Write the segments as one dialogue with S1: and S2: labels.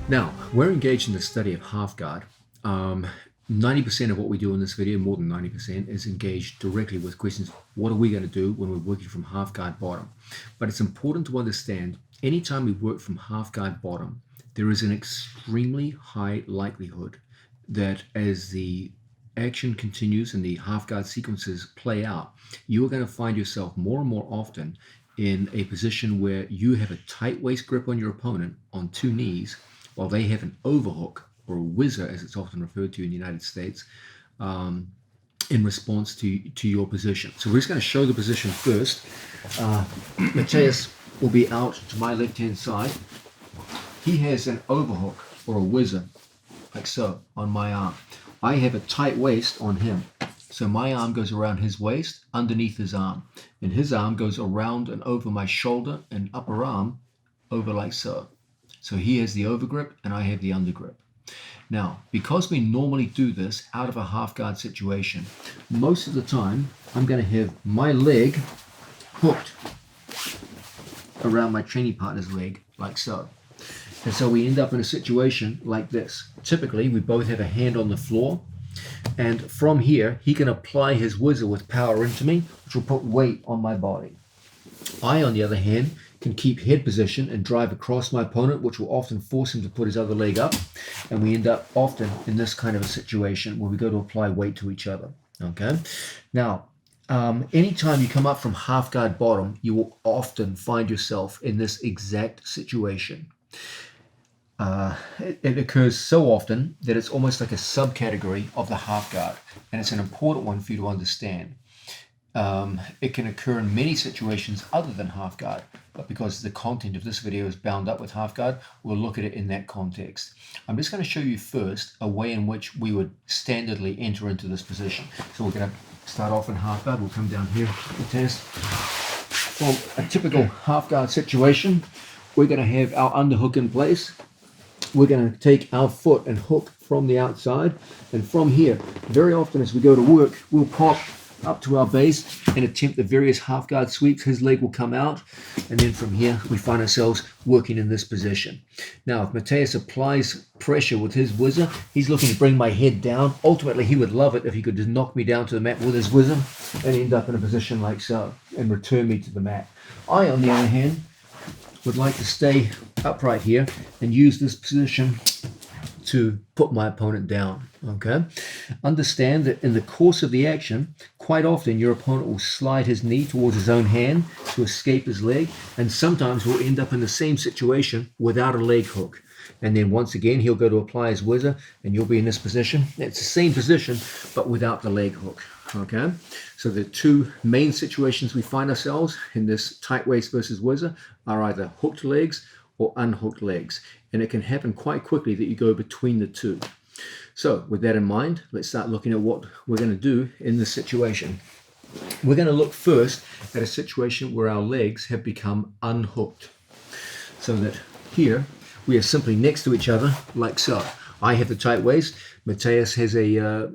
S1: Now, we're engaged in the study of half guard. 90% of what we do in this video, more than 90%, is engaged directly with questions, what are we going to do when we're working from half guard bottom? But it's important to understand, anytime we work from half guard bottom, there is an extremely high likelihood that as the action continues and the half guard sequences play out, you are going to find yourself more and more often in a position where you have a tight waist grip on your opponent on two knees, while they have an overhook, or a whizzer as it's often referred to in the United States, in response to your position. So we're just going to show the position first. Mateus will be out to my left-hand side. He has an overhook, or a whizzer, like so, on my arm. I have a tight waist on him. So my arm goes around his waist, underneath his arm. And his arm goes around and over my shoulder and upper arm, over like so. So he has the overgrip and I have the undergrip. Now, because we normally do this out of a half guard situation, most of the time I'm going to have my leg hooked around my training partner's leg, like so. And so we end up in a situation like this. Typically, we both have a hand on the floor, and from here, he can apply his whizzer with power into me, which will put weight on my body. I, on the other hand, can keep head position and drive across my opponent, which will often force him to put his other leg up. And we end up often in this kind of a situation where we go to apply weight to each other. Okay. Now, anytime you come up from half guard bottom, you will often find yourself in this exact situation. It occurs so often that it's almost like a subcategory of the half guard, and it's an important one for you to understand. It can occur in many situations other than half guard, but because the content of this video is bound up with half guard, we'll look at it in that context. I'm just going to show you first a way in which we would standardly enter into this position. So we're going to start off in half guard. We'll come down here to test. From a typical half guard situation, we're going to have our underhook in place. We're going to take our foot and hook from the outside, and from here, very often as we go to work, we'll pop up to our base and attempt the various half guard sweeps. His leg will come out, and then from here we find ourselves working in this position. Now, if Mateus applies pressure with his whizzer, he's looking to bring my head down. Ultimately, he would love it if he could just knock me down to the mat with his whizzer and end up in a position like so and return me to the mat. I, on the other hand, would like to stay upright here and use this position to put my opponent down. Okay. Understand that in the course of the action, quite often your opponent will slide his knee towards his own hand to escape his leg, and sometimes we'll end up in the same situation without a leg hook. And then once again, he'll go to apply his whizzer, and you'll be in this position. It's the same position, but without the leg hook. Okay, so the two main situations we find ourselves in this tight waist versus whizzer are either hooked legs or unhooked legs, and it can happen quite quickly that you go between the two. So with that in mind, let's start looking at what we're going to do in this situation. We're going to look first at a situation where our legs have become unhooked, so that here we are simply next to each other like so. I have the tight waist, Mateus has a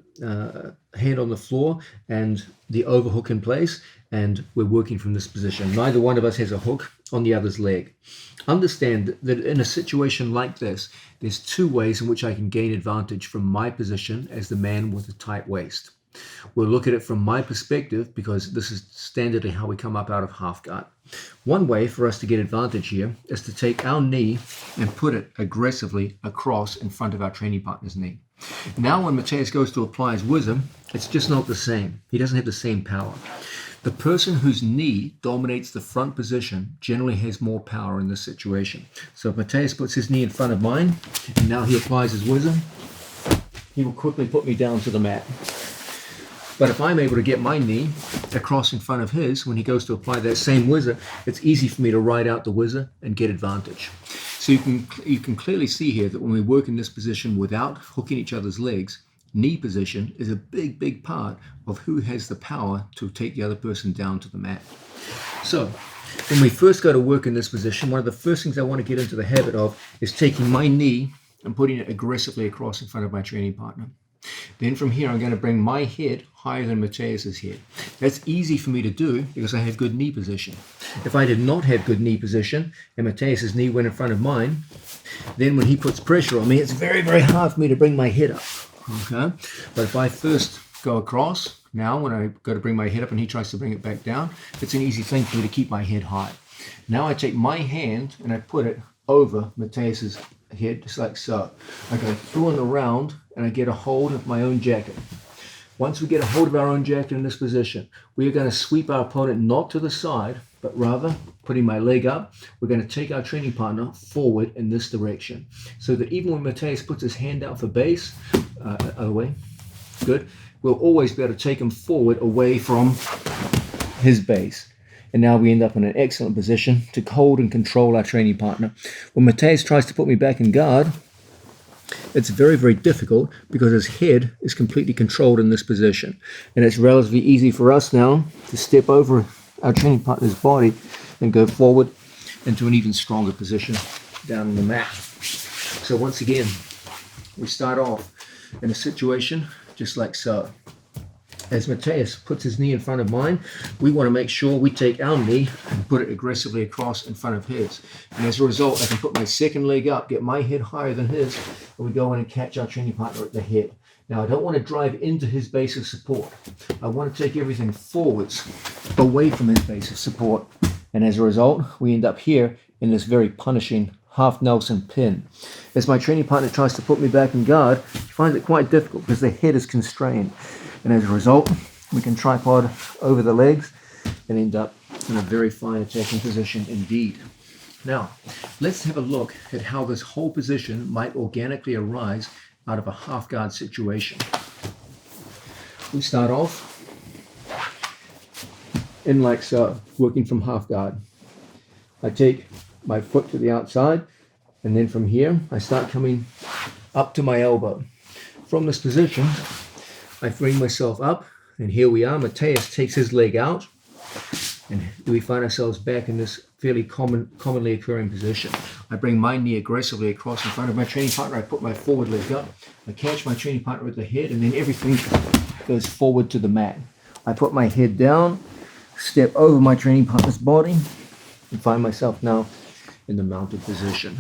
S1: hand on the floor and the overhook in place, and we're working from this position. Neither one of us has a hook on the other's leg. Understand that in a situation like this, there's two ways in which I can gain advantage from my position as the man with the tight waist. We'll look at it from my perspective because this is standardly how we come up out of half guard. One way for us to get advantage here is to take our knee and put it aggressively across in front of our training partner's knee. Now when Mateus goes to apply his whizzer, it's just not the same. He doesn't have the same power. The person whose knee dominates the front position generally has more power in this situation. So if Mateus puts his knee in front of mine, and now he applies his whizzer, he will quickly put me down to the mat. But if I'm able to get my knee across in front of his when he goes to apply that same whizzer, it's easy for me to ride out the whizzer and get advantage. So you can clearly see here that when we work in this position without hooking each other's legs, knee position is a big part of who has the power to take the other person down to the mat. So when we first go to work in this position, one of the first things I want to get into the habit of is taking my knee and putting it aggressively across in front of my training partner. Then from here, I'm going to bring my head higher than Mateus's head. That's easy for me to do because I have good knee position. If I did not have good knee position and Mateus's knee went in front of mine, then when he puts pressure on me, it's very, very hard for me to bring my head up. Okay, but if I first go across, now when I go to bring my head up and he tries to bring it back down, it's an easy thing for me to keep my head high. Now I take my hand and I put it over Mateus's head, just like so. I go through and around and I get a hold of my own jacket. Once we get a hold of our own jacket in this position, we are going to sweep our opponent not to the side, but rather putting my leg up, we're going to take our training partner forward in this direction. So that even when Mateus puts his hand out for base, other way, good, we'll always be able to take him forward away from his base. And now we end up in an excellent position to hold and control our training partner. When Mateus tries to put me back in guard, it's very, very difficult because his head is completely controlled in this position. And it's relatively easy for us now to step over our training partner's body and go forward into an even stronger position down on the mat. So once again, we start off in a situation just like so. As Mateus puts his knee in front of mine, we want to make sure we take our knee and put it aggressively across in front of his. And as a result, I can put my second leg up, get my head higher than his, and we go in and catch our training partner at the head. Now, I don't want to drive into his base of support. I want to take everything forwards, away from his base of support. And as a result, we end up here in this very punishing half Nelson pin. As my training partner tries to put me back in guard, he finds it quite difficult because the head is constrained. And as a result, we can tripod over the legs and end up in a very fine attacking position indeed. Now, let's have a look at how this whole position might organically arise out of a half guard situation. We start off in like so, working from half guard. I take my foot to the outside, and then from here, I start coming up to my elbow. From this position, I bring myself up, and here we are. Mateus takes his leg out, and we find ourselves back in this fairly commonly occurring position. I bring my knee aggressively across in front of my training partner. I put my forward leg up. I catch my training partner at the head, and then everything goes forward to the mat. I put my head down, step over my training partner's body, and find myself now in the mounted position.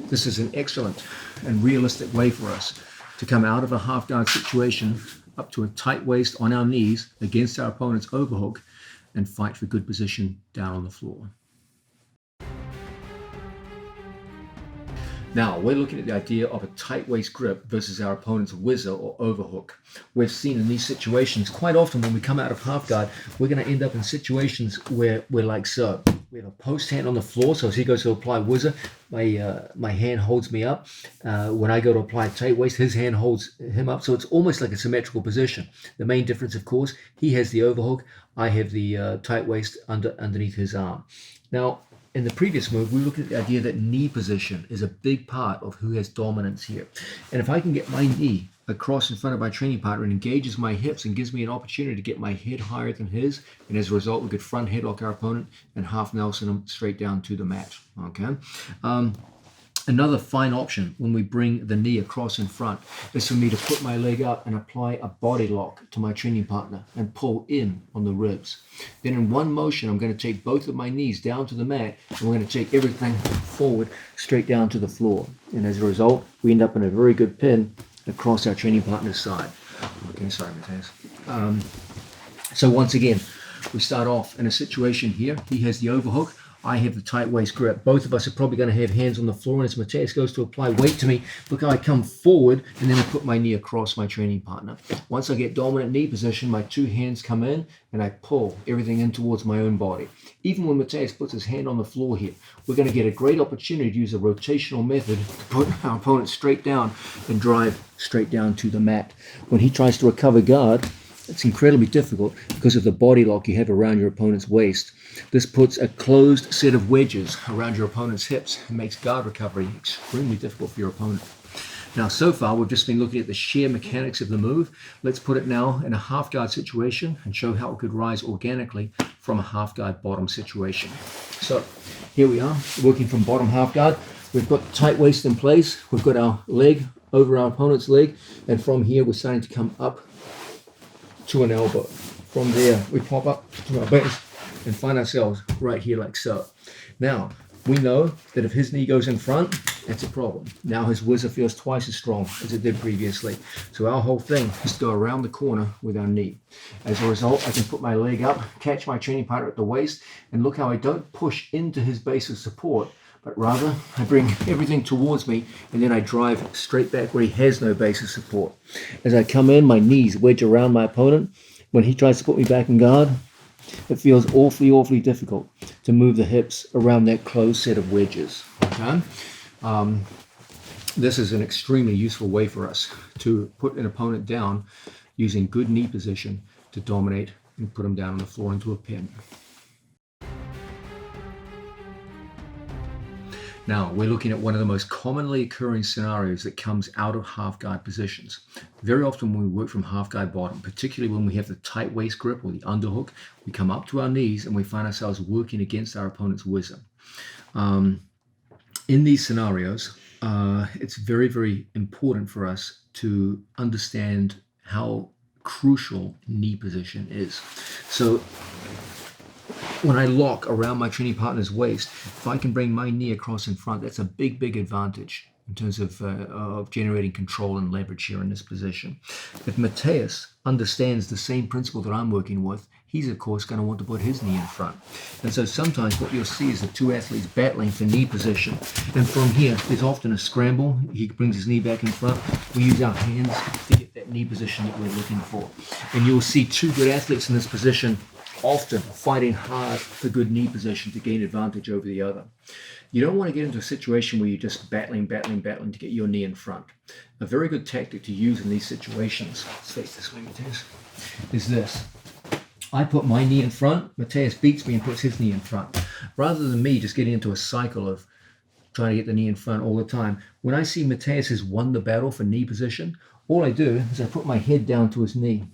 S1: This is an excellent and realistic way for us to come out of a half guard situation up to a tight waist on our knees against our opponent's overhook and fight for good position down on the floor. Now, we're looking at the idea of a tight waist grip versus our opponent's whizzer or overhook. We've seen in these situations quite often when we come out of half guard, we're going to end up in situations where we're like so. We have a post hand on the floor, so as he goes to apply whizzer, my hand holds me up. When I go to apply tight waist, his hand holds him up, so it's almost like a symmetrical position. The main difference, of course, he has the overhook, I have the tight waist underneath his arm. Now, in the previous move, we looked at the idea that knee position is a big part of who has dominance here. And if I can get my knee across in front of my training partner and engages my hips and gives me an opportunity to get my head higher than his, and as a result, we could front headlock our opponent and half Nelson him straight down to the mat. Okay. Another fine option when we bring the knee across in front is for me to put my leg up and apply a body lock to my training partner and pull in on the ribs. Then in one motion, I'm going to take both of my knees down to the mat and we're going to take everything forward straight down to the floor. And as a result, we end up in a very good pin across our training partner's side. Okay, sorry, Mateus. So once again, we start off in a situation here. He has the overhook. I have the tight waist grip. Both of us are probably going to have hands on the floor, and as Mateus goes to apply weight to me, look how I come forward and then I put my knee across my training partner. Once I get dominant knee position, my two hands come in and I pull everything in towards my own body. Even when Mateus puts his hand on the floor here, we're going to get a great opportunity to use a rotational method to put our opponent straight down and drive straight down to the mat. When he tries to recover guard, it's incredibly difficult because of the body lock you have around your opponent's waist. This puts a closed set of wedges around your opponent's hips and makes guard recovery extremely difficult for your opponent. Now, so far, we've just been looking at the sheer mechanics of the move. Let's put it now in a half guard situation and show how it could rise organically from a half guard bottom situation. So here we are, working from bottom half guard. We've got the tight waist in place. We've got our leg over our opponent's leg, and from here we're starting to come up to an elbow. From there we pop up to our base and find ourselves right here like so. Now, we know that if his knee goes in front, that's a problem. Now his whizzer feels twice as strong as it did previously. So our whole thing is to go around the corner with our knee. As a result, I can put my leg up, catch my training partner at the waist, and look how I don't push into his base of support, but rather I bring everything towards me, and then I drive straight back where he has no base of support. As I come in, my knees wedge around my opponent. When he tries to put me back in guard, it feels awfully difficult to move the hips around that closed set of wedges. Okay? This is an extremely useful way for us to put an opponent down using good knee position to dominate and put him down on the floor into a pin. Now, we're looking at one of the most commonly occurring scenarios that comes out of half guard positions. Very often when we work from half guard bottom, particularly when we have the tight waist grip or the underhook, we come up to our knees and we find ourselves working against our opponent's whizzer. In these scenarios, it's very important for us to understand how crucial knee position is. So when I lock around my training partner's waist, if I can bring my knee across in front, that's a big advantage in terms of generating control and leverage here in this position. If Mateus understands the same principle that I'm working with, he's of course going to want to put his knee in front. And so sometimes what you'll see is the two athletes battling for knee position. And from here, there's often a scramble. He brings his knee back in front. We use our hands to get that knee position that we're looking for. And you'll see two good athletes in this position often fighting hard for good knee position to gain advantage over the other. You don't want to get into a situation where you're just battling to get your knee in front. A very good tactic to use in these situations, let's face this way, Mateus, is this. I put my knee in front, Mateus beats me and puts his knee in front. Rather than me just getting into a cycle of trying to get the knee in front all the time, when I see Mateus has won the battle for knee position, all I do is I put my head down to his knee.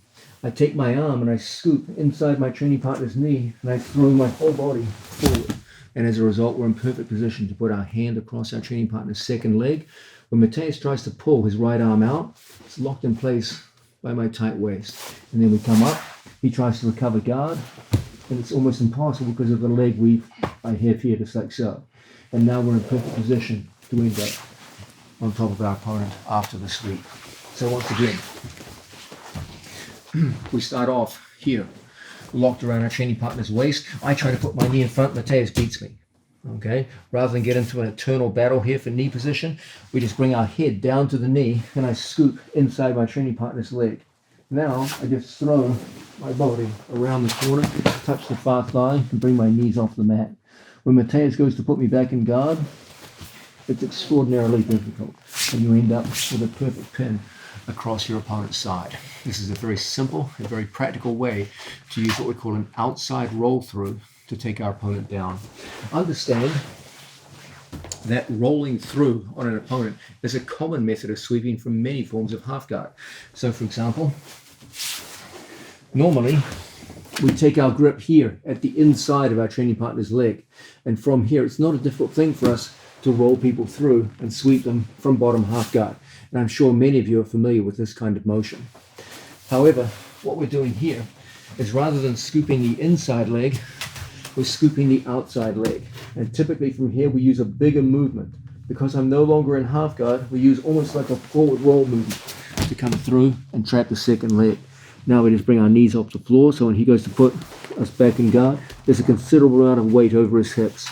S1: I take my arm and I scoop inside my training partner's knee and I throw my whole body forward. And as a result, we're in perfect position to put our hand across our training partner's second leg. When Mateus tries to pull his right arm out, it's locked in place by my tight waist. And then we come up, he tries to recover guard, and it's almost impossible because of the leg weave I have here, just like so. And now we're in perfect position to end up on top of our opponent after the sweep. So once again, we start off here, locked around our training partner's waist. I try to put my knee in front, Mateus beats me. Okay, rather than get into an eternal battle here for knee position, we just bring our head down to the knee and I scoop inside my training partner's leg. Now I just throw my body around the corner, touch the far thigh and bring my knees off the mat. When Mateus goes to put me back in guard, it's extraordinarily difficult and you end up with a perfect pin across your opponent's side. This is a very simple and very practical way to use what we call an outside roll through to take our opponent down. Understand that rolling through on an opponent is a common method of sweeping from many forms of half guard. So for example, normally we take our grip here at the inside of our training partner's leg, and from here it's not a difficult thing for us to roll people through and sweep them from bottom half guard. And I'm sure many of you are familiar with this kind of motion. However, what we're doing here is rather than scooping the inside leg, we're scooping the outside leg. And typically from here we use a bigger movement. Because I'm no longer in half guard, we use almost like a forward roll movement to come through and trap the second leg. Now we just bring our knees off the floor, so when he goes to put us back in guard, there's a considerable amount of weight over his hips,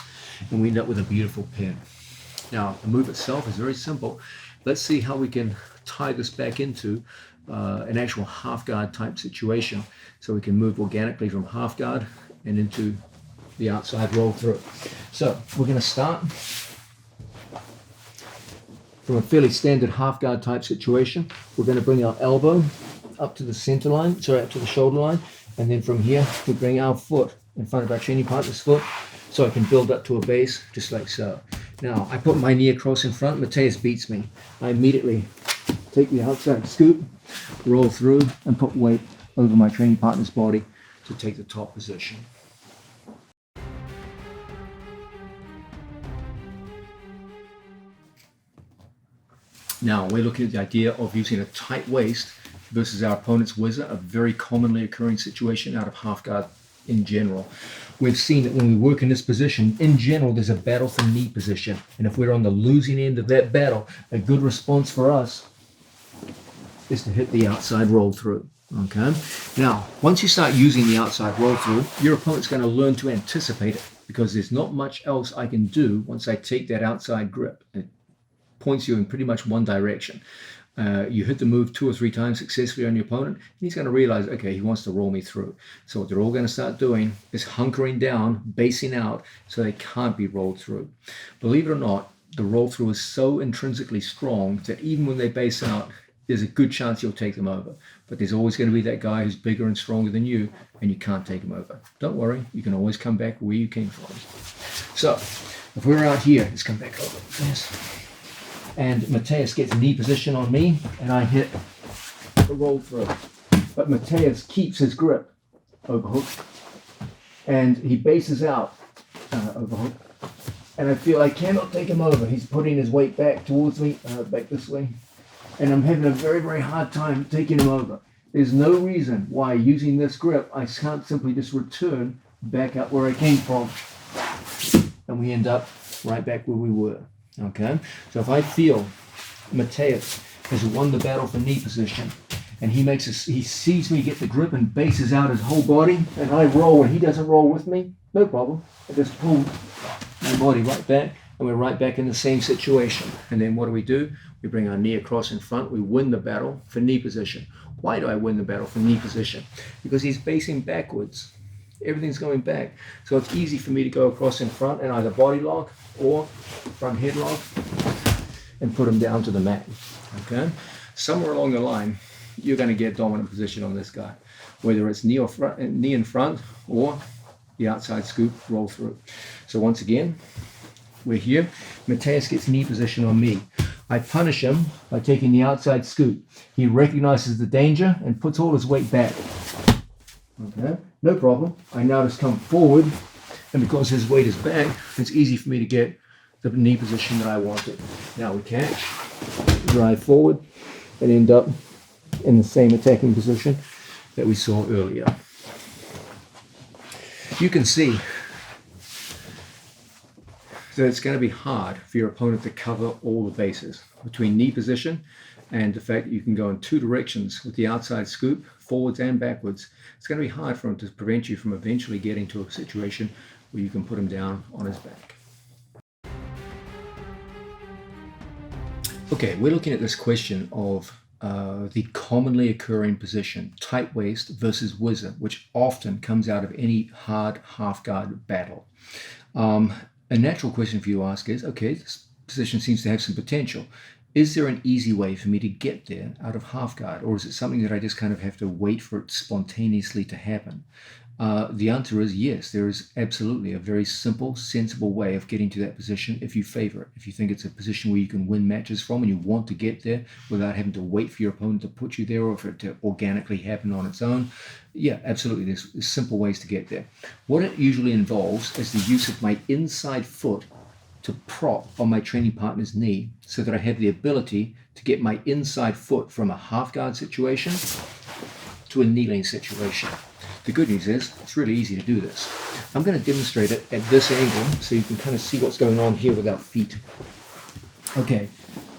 S1: and we end up with a beautiful pin. Now, the move itself is very simple. Let's see how we can tie this back into an actual half guard type situation, so we can move organically from half guard and into the outside roll through. So we're going to start from a fairly standard half guard type situation. We're going to bring our elbow up to the center line, up to the shoulder line, and then from here we bring our foot in front of our training partner's foot so I can build up to a base just like so. Now I put my knee across in front, Mateus beats me. I immediately take the outside scoop, roll through and put weight over my training partner's body to take the top position. Now, we're looking at the idea of using a tight waist versus our opponent's whizzer, a very commonly occurring situation out of half guard in general. We've seen that when we work in this position, in general, there's a battle for knee position. And if we're on the losing end of that battle, a good response for us is to hit the outside roll through. Okay. Now, once you start using the outside roll through, your opponent's going to learn to anticipate it, because there's not much else I can do once I take that outside grip. It points you in pretty much one direction. You hit the move 2 or 3 times successfully on your opponent, and he's going to realize, okay, he wants to roll me through. So what they're all going to start doing is hunkering down, basing out, so they can't be rolled through. Believe it or not, the roll through is so intrinsically strong that even when they base out, there's a good chance you'll take them over. But there's always going to be that guy who's bigger and stronger than you, and you can't take him over. Don't worry, you can always come back where you came from. So, if we're out here, let's come back over. Yes. And Mateus gets knee position on me, and I hit the roll through. But Mateus keeps his grip, overhook, and he bases out, overhook. And I feel I cannot take him over. He's putting his weight back towards me, back this way. And I'm having a very, very hard time taking him over. There's no reason why, using this grip, I can't simply just return back up where I came from. And we end up right back where we were. Okay? So if I feel Mateus has won the battle for knee position, and he sees me get the grip and bases out his whole body, and I roll and he doesn't roll with me, no problem. I just pull my body right back, and we're right back in the same situation. And then what do? We bring our knee across in front. We win the battle for knee position. Why do I win the battle for knee position? Because he's basing backwards. Everything's going back. So it's easy for me to go across in front and either body lock or front headlock and put him down to the mat. Okay? Somewhere along the line, you're going to get dominant position on this guy, whether it's knee in front or the outside scoop roll through. So once again, we're here. Mateus gets knee position on me. I punish him by taking the outside scoop. He recognizes the danger and puts all his weight back. Okay, no problem. I now just come forward, and because his weight is back, it's easy for me to get the knee position that I wanted. Now we catch, drive forward, and end up in the same attacking position that we saw earlier. You can see that it's going to be hard for your opponent to cover all the bases between knee position and the fact that you can go in 2 directions with the outside scoop, forwards and backwards. It's going to be hard for him to prevent you from eventually getting to a situation where you can put him down on his back. Okay, we're looking at this question of the commonly occurring position, tight waist versus whizzer, which often comes out of any hard half guard battle. A natural question for you to ask is, okay, this position seems to have some potential. Is there an easy way for me to get there out of half guard, or is it something that I just kind of have to wait for it spontaneously to happen? The answer is yes, there is absolutely a very simple, sensible way of getting to that position if you favor it. If you think it's a position where you can win matches from and you want to get there without having to wait for your opponent to put you there or for it to organically happen on its own, yeah, absolutely, there's simple ways to get there. What it usually involves is the use of my inside foot to prop on my training partner's knee so that I have the ability to get my inside foot from a half guard situation to a kneeling situation. The good news is it's really easy to do this. I'm going to demonstrate it at this angle so you can kind of see what's going on here with our feet. Okay,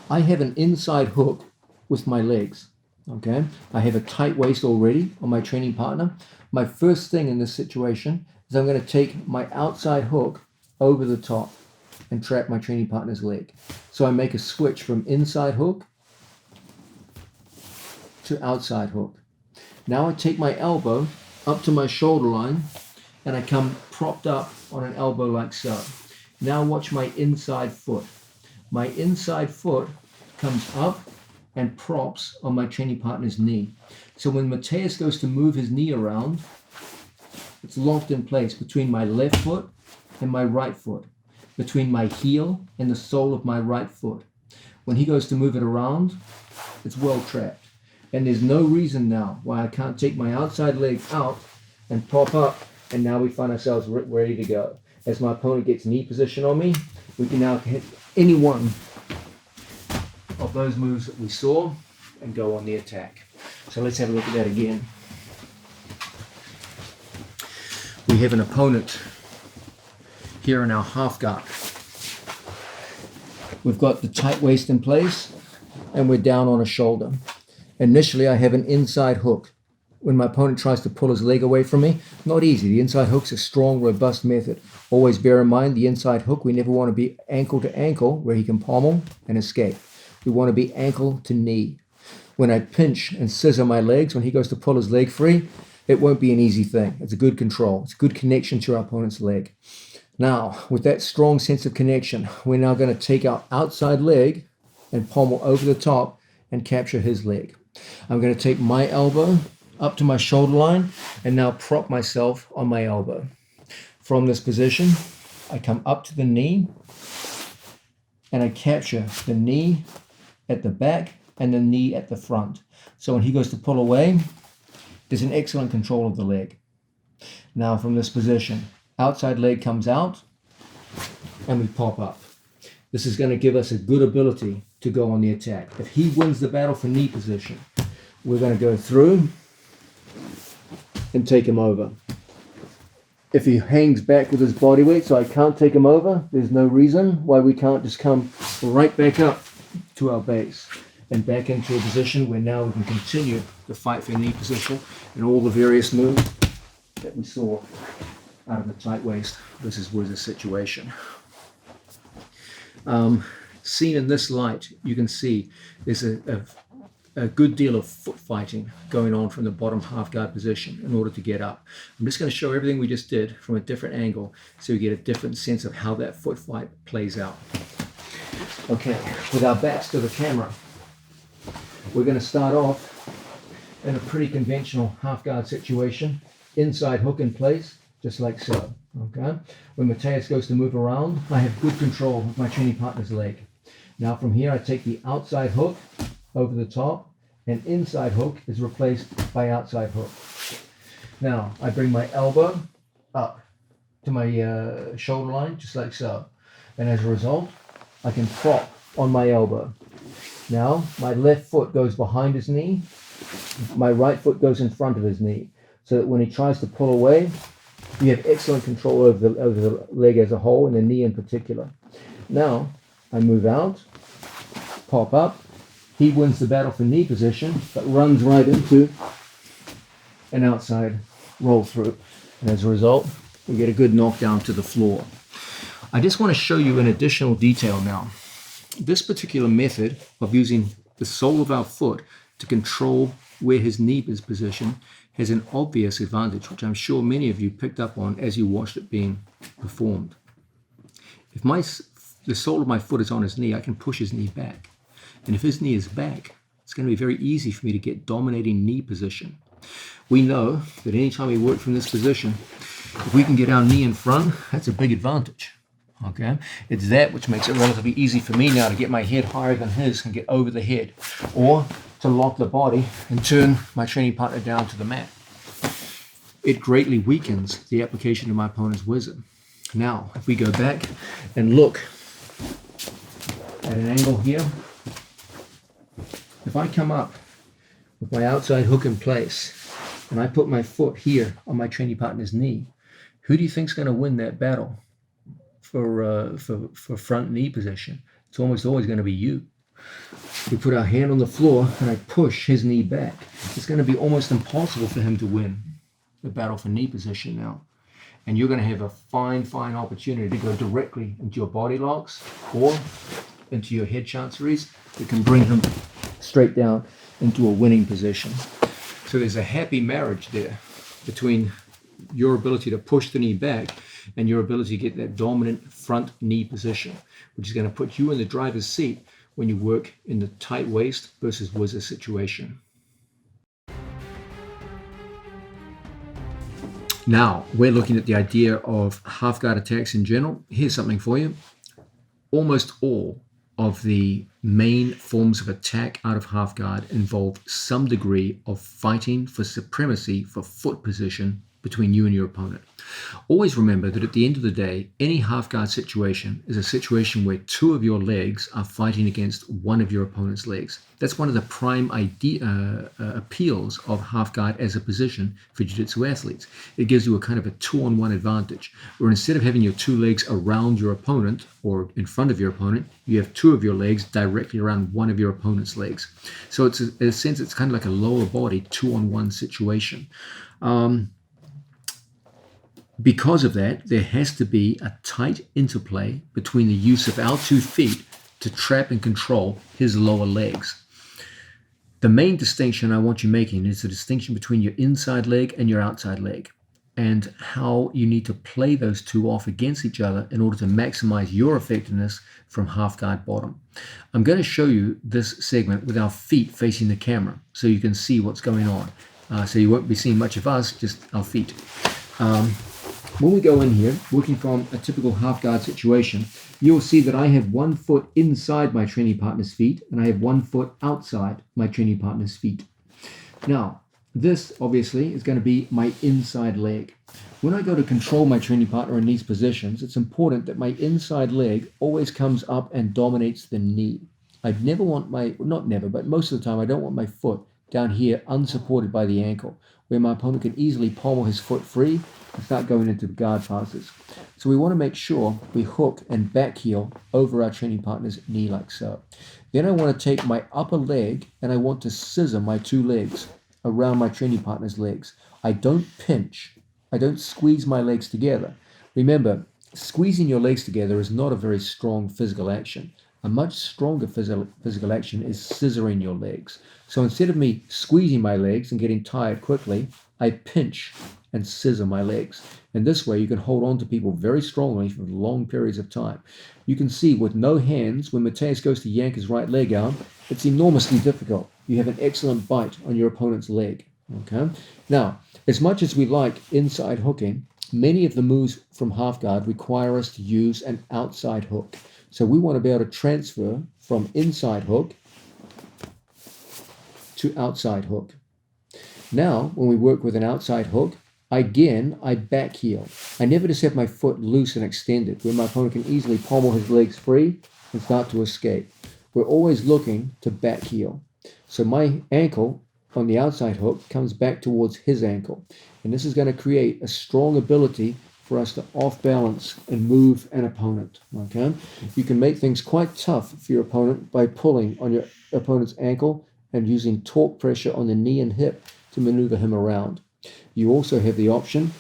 S1: I have an inside hook with my legs. Okay, I have a tight waist already on my training partner. My first thing in this situation is I'm going to take my outside hook over the top and trap my training partner's leg. So I make a switch from inside hook to outside hook. Now I take my elbow up to my shoulder line and I come propped up on an elbow like so. Now watch my inside foot. My inside foot comes up and props on my training partner's knee. So when Mateus goes to move his knee around, it's locked in place between my left foot and my right foot, between my heel and the sole of my right foot. When he goes to move it around, it's well trapped. And there's no reason now why I can't take my outside leg out and pop up, and now we find ourselves ready to go. As my opponent gets knee position on me, we can now hit any one of those moves that we saw and go on the attack. So let's have a look at that again. We have an opponent here in our half guard. We've got the tight waist in place and we're down on a shoulder. Initially I have an inside hook. When my opponent tries to pull his leg away from me, not easy. The inside hook's a strong, robust method. Always bear in mind the inside hook, we never want to be ankle to ankle where he can pommel and escape. We want to be ankle to knee. When I pinch and scissor my legs, when he goes to pull his leg free, it won't be an easy thing. It's a good control. It's a good connection to our opponent's leg. Now, with that strong sense of connection, we're now going to take our outside leg and pommel over the top and capture his leg. I'm going to take my elbow up to my shoulder line and now prop myself on my elbow. From this position, I come up to the knee and I capture the knee at the back and the knee at the front. So when he goes to pull away, there's an excellent control of the leg. Now from this position, outside leg comes out and we pop up. This is going to give us a good ability to go on the attack. If he wins the battle for knee position, we're going to go through and take him over. If he hangs back with his body weight, so I can't take him over, there's no reason why we can't just come right back up to our base and back into a position where now we can continue the fight for knee position and all the various moves that we saw out of the tight waist versus whizzer situation. Seen in this light, you can see there's a good deal of foot fighting going on from the bottom half guard position in order to get up. I'm just going to show everything we just did from a different angle so you get a different sense of how that foot fight plays out. Okay, with our backs to the camera, we're going to start off in a pretty conventional half guard situation. Inside hook in place, just like so. Okay. When Mateus goes to move around, I have good control of my training partner's leg. Now from here, I take the outside hook over the top, and inside hook is replaced by outside hook. Now I bring my elbow up to my shoulder line, just like so. And as a result, I can prop on my elbow. Now my left foot goes behind his knee, my right foot goes in front of his knee, so that when he tries to pull away, you have excellent control over the leg as a whole and the knee in particular. Now I move out, pop up. He wins the battle for knee position, but runs right into an outside roll through. And as a result, we get a good knockdown to the floor. I just want to show you in additional detail now. This particular method of using the sole of our foot to control where his knee is positioned has an obvious advantage, which I'm sure many of you picked up on as you watched it being performed. If the sole of my foot is on his knee, I can push his knee back. And if his knee is back, it's going to be very easy for me to get dominating knee position. We know that anytime we work from this position, if we can get our knee in front, that's a big advantage. Okay, it's that which makes it relatively easy for me now to get my head higher than his and get over the head, or to lock the body and turn my training partner down to the mat. It greatly weakens the application of my opponent's whizzer. Now, if we go back and look at an angle here, if I come up with my outside hook in place and I put my foot here on my training partner's knee, who do you think is going to win that battle for front knee position? It's almost always going to be you. We put our hand on the floor and I push his knee back. It's going to be almost impossible for him to win the battle for knee position now. And you're going to have a fine opportunity to go directly into your body locks or into your head chanceries that can bring him straight down into a winning position. So there's a happy marriage there between your ability to push the knee back and your ability to get that dominant front knee position, which is going to put you in the driver's seat when you work in the tight waist versus whizzer situation. Now, we're looking at the idea of half guard attacks in general. Here's something for you. Almost all of the main forms of attack out of half guard involve some degree of fighting for supremacy for foot position between you and your opponent. Always remember that at the end of the day, any half guard situation is a situation where two of your legs are fighting against one of your opponent's legs. That's one of the prime appeals of half guard as a position for jiu-jitsu athletes. It gives you a kind of a 2-on-1 advantage, where instead of having your two legs around your opponent or in front of your opponent, you have two of your legs directly around one of your opponent's legs. So it's, in a sense, it's kind of like a lower body 2-on-1 situation. Because of that, there has to be a tight interplay between the use of our 2 feet to trap and control his lower legs. The main distinction I want you making is the distinction between your inside leg and your outside leg, and how you need to play those two off against each other in order to maximize your effectiveness from half guard bottom. I'm going to show you this segment with our feet facing the camera so you can see what's going on. So you won't be seeing much of us, just our feet. When we go in here, working from a typical half guard situation, you'll see that I have 1 foot inside my training partner's feet and I have 1 foot outside my training partner's feet. Now, this obviously is going to be my inside leg. When I go to control my training partner in these positions, it's important that my inside leg always comes up and dominates the knee. I never want not never, but most of the time I don't want my foot down here unsupported by the ankle, where my opponent can easily pommel his foot free and start going into guard passes. So we want to make sure we hook and back heel over our training partner's knee like so. Then I want to take my upper leg and I want to scissor my 2 legs around my training partner's legs. I don't pinch. I don't squeeze my legs together. Remember, squeezing your legs together is not a very strong physical action. A much stronger physical action is scissoring your legs. So instead of me squeezing my legs and getting tired quickly, I pinch and scissor my legs. And this way you can hold on to people very strongly for long periods of time. You can see with no hands, when Mateus goes to yank his right leg out, it's enormously difficult. You have an excellent bite on your opponent's leg. Okay. Now, as much as we like inside hooking, many of the moves from half guard require us to use an outside hook. So we want to be able to transfer from inside hook to outside hook. Now, when we work with an outside hook, I back heel. I never just have my foot loose and extended, where my opponent can easily pommel his legs free and start to escape. We're always looking to back heel. So my ankle on the outside hook comes back towards his ankle. And this is going to create a strong ability for us to off balance and move an opponent. Okay? You can make things quite tough for your opponent by pulling on your opponent's ankle and using torque pressure on the knee and hip to maneuver him around. You also have the option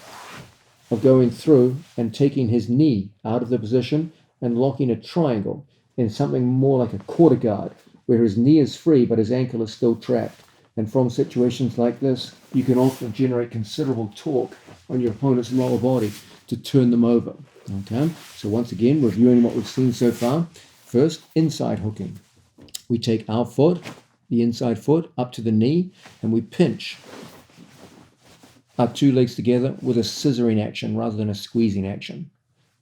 S1: of going through and taking his knee out of the position and locking a triangle in something more like a quarter guard, where his knee is free but his ankle is still trapped. And from situations like this, you can often generate considerable torque on your opponent's lower body to turn them over. Okay, so once again, reviewing what we've seen so far. First, inside hooking. We take our foot, the inside foot, up to the knee, and we pinch our 2 legs together with a scissoring action rather than a squeezing action.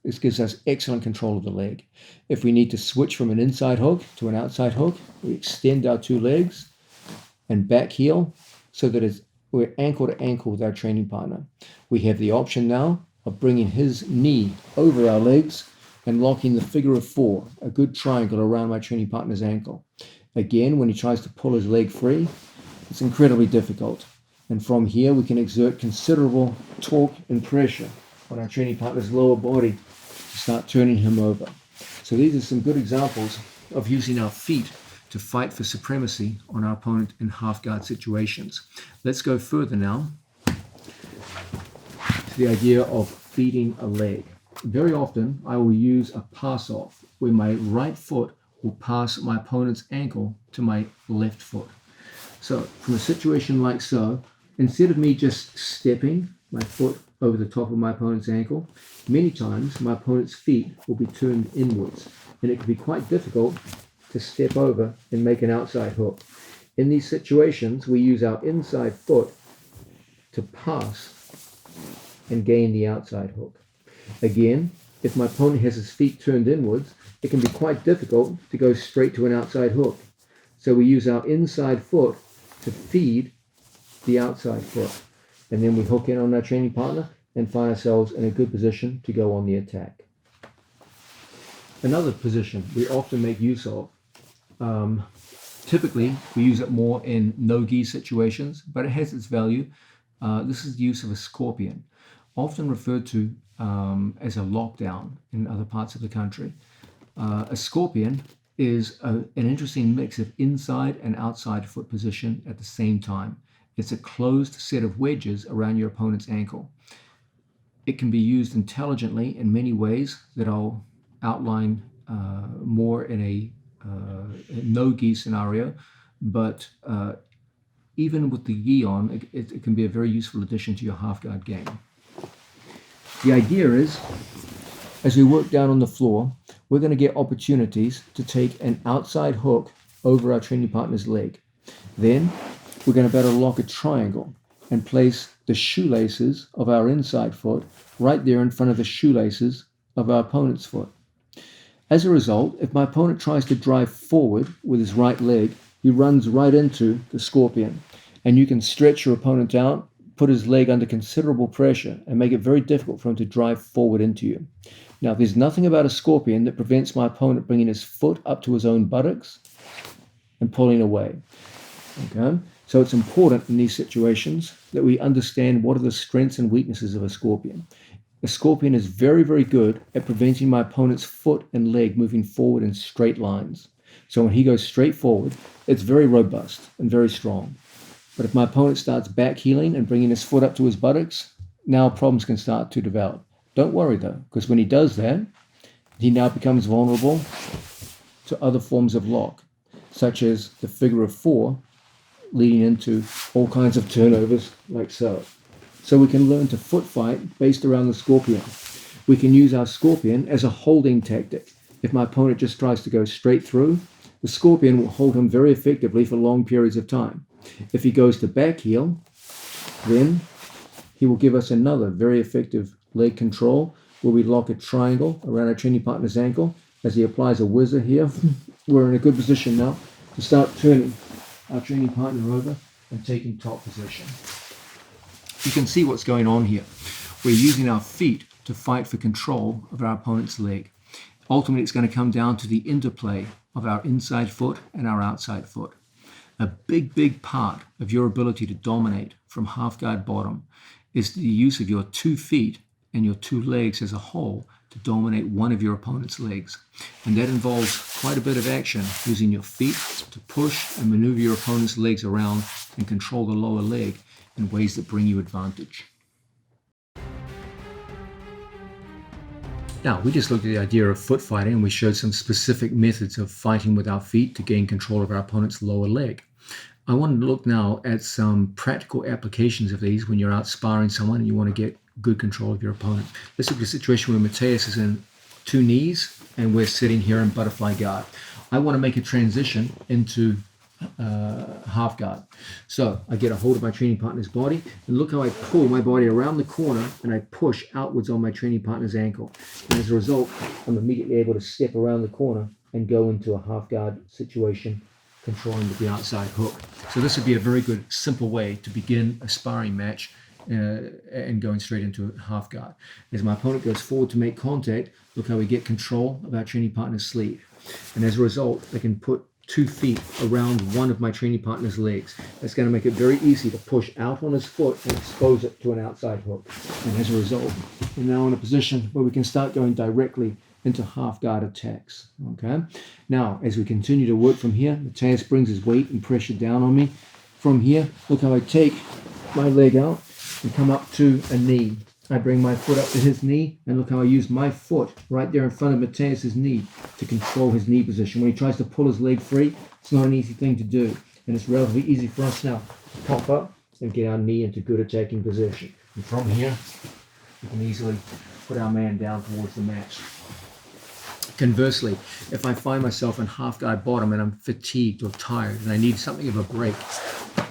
S1: This gives us excellent control of the leg. If we need to switch from an inside hook to an outside hook, we extend our 2 legs and back heel so that we're ankle to ankle with our training partner. We have the option now of bringing his knee over our legs and locking the figure of 4, a good triangle around my training partner's ankle. Again, when he tries to pull his leg free, it's incredibly difficult. And from here, we can exert considerable torque and pressure on our training partner's lower body to start turning him over. So these are some good examples of using our feet to fight for supremacy on our opponent in half guard situations. Let's go further now to the idea of feeding a leg. Very often, I will use a pass off where my right foot will pass my opponent's ankle to my left foot. So from a situation like so, instead of me just stepping my foot over the top of my opponent's ankle, many times my opponent's feet will be turned inwards, and it can be quite difficult to step over and make an outside hook. In these situations, we use our inside foot to pass and gain the outside hook. Again, if my opponent has his feet turned inwards, it can be quite difficult to go straight to an outside hook. So we use our inside foot to feed the outside foot. and then we hook in on our training partner and find ourselves in a good position to go on the attack. Another position we often make use of, typically we use it more in no-gi situations, but it has its value. This is the use of a scorpion, often referred to as a lockdown in other parts of the country. A scorpion is an interesting mix of inside and outside foot position at the same time. It's a closed set of wedges around your opponent's ankle. It can be used intelligently in many ways that I'll outline more in a no-gi scenario, but even with the gi on, it can be a very useful addition to your half guard game. The idea is, as we work down on the floor, we're going to get opportunities to take an outside hook over our training partner's leg. Then we're going to be able to lock a triangle and place the shoelaces of our inside foot right there in front of the shoelaces of our opponent's foot. As a result, if my opponent tries to drive forward with his right leg, he runs right into the scorpion. And you can stretch your opponent out, put his leg under considerable pressure, and make it very difficult for him to drive forward into you. Now, there's nothing about a scorpion that prevents my opponent bringing his foot up to his own buttocks and pulling away. Okay? So it's important in these situations that we understand what are the strengths and weaknesses of a scorpion. A scorpion is very, very good at preventing my opponent's foot and leg moving forward in straight lines. So when he goes straight forward, it's very robust and very strong. But if my opponent starts back heeling and bringing his foot up to his buttocks, now problems can start to develop. Don't worry though, because when he does that, he now becomes vulnerable to other forms of lock, such as the figure of 4, leading into all kinds of turnovers like so. So we can learn to foot fight based around the scorpion. We can use our scorpion as a holding tactic. If my opponent just tries to go straight through, the scorpion will hold him very effectively for long periods of time. If he goes to back heel, then he will give us another very effective leg control where we lock a triangle around our training partner's ankle. As he applies a whizzer here, we're in a good position now to start turning our training partner over and taking top position. You can see what's going on here. We're using our feet to fight for control of our opponent's leg. Ultimately, it's going to come down to the interplay of our inside foot and our outside foot. A big part of your ability to dominate from half guard bottom is the use of your 2 feet and your 2 legs as a whole to dominate one of your opponent's legs. And that involves quite a bit of action using your feet to push and maneuver your opponent's legs around and control the lower leg in ways that bring you advantage. Now, we just looked at the idea of foot fighting and we showed some specific methods of fighting with our feet to gain control of our opponent's lower leg. I want to look now at some practical applications of these when you're out sparring someone and you want to get good control of your opponent. Let's look at a situation where Mateus is in 2 knees and we're sitting here in butterfly guard. I want to make a transition into half guard. So I get a hold of my training partner's body and look how I pull my body around the corner and I push outwards on my training partner's ankle. And as a result, I'm immediately able to step around the corner and go into a half guard situation, controlling with the outside hook. So this would be a very good, simple way to begin a sparring match and going straight into a half guard. As my opponent goes forward to make contact, look how we get control of our training partner's sleeve. And as a result, I can put 2 feet around one of my training partner's legs. That's going to make it very easy to push out on his foot and expose it to an outside hook. And as a result, we're now in a position where we can start going directly into half guard attacks. Okay. Now, as we continue to work from here, Mateus brings his weight and pressure down on me. From here, look how I take my leg out and come up to a knee. I bring my foot up to his knee, and look how I use my foot right there in front of Mateus's knee to control his knee position. When he tries to pull his leg free, it's not an easy thing to do, and it's relatively easy for us now to pop up and get our knee into good attacking position. And from here, we can easily put our man down towards the mat. Conversely, if I find myself in half guard bottom and I'm fatigued or tired and I need something of a break,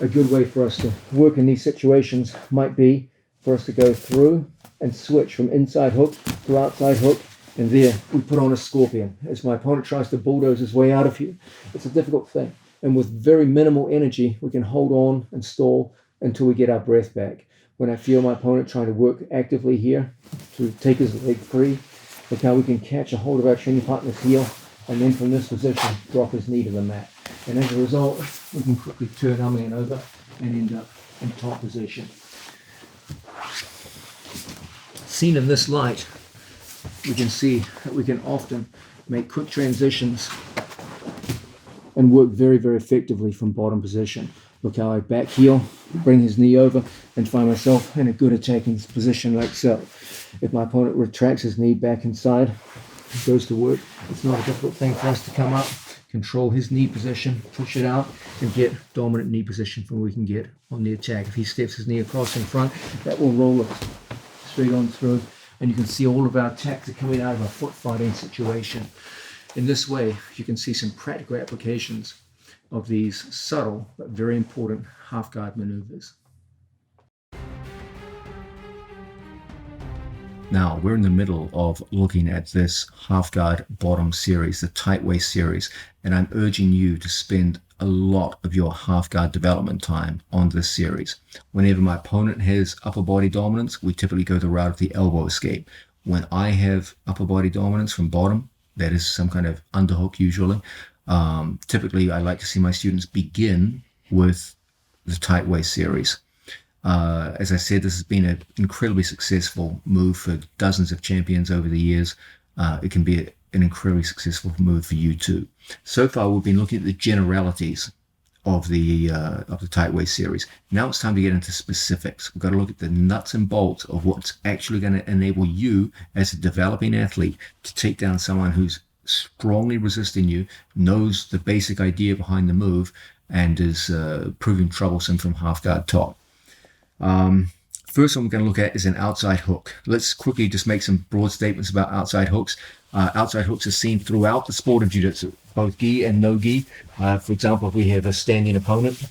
S1: a good way for us to work in these situations might be for us to go through and switch from inside hook to outside hook, and there we put on a scorpion. As my opponent tries to bulldoze his way out of here, it's a difficult thing. And with very minimal energy, we can hold on and stall until we get our breath back. when I feel my opponent trying to work actively here to take his leg free, look how we can catch a hold of our training partner's heel, and then from this position, drop his knee to the mat. And as a result, we can quickly turn our man over and end up in top position. Seen in this light, we can see that we can often make quick transitions and work very, very effectively from bottom position. Look how I back heel, bring his knee over, and find myself in a good attacking position like so. If my opponent retracts his knee back inside, goes to work, it's not a difficult thing for us to come up, control his knee position, push it out, and get dominant knee position from where we can get on the attack. If he steps his knee across in front, that will roll it straight on through, and you can see all of our attacks are coming out of a foot fighting situation. In this way, you can see some practical applications of these subtle but very important half guard maneuvers. Now, we're in the middle of looking at this half guard bottom series, the tight waist series, and I'm urging you to spend a lot of your half guard development time on this series. Whenever my opponent has upper body dominance, we typically go the route of the elbow escape. When I have upper body dominance from bottom, that is some kind of underhook usually. Typically, I like to see my students begin with the tight waist series. As I said, this has been an incredibly successful move for dozens of champions over the years. It can be an incredibly successful move for you too. So far, we've been looking at the generalities of the tight waist series. Now it's time to get into specifics. We've got to look at the nuts and bolts of what's actually going to enable you as a developing athlete to take down someone who's strongly resisting you, knows the basic idea behind the move, and is proving troublesome from half guard top. First one we're going to look at is an outside hook. Let's quickly just make some broad statements about outside hooks. Outside hooks are seen throughout the sport of jiu-jitsu, both gi and no gi. For example, if we have a standing opponent,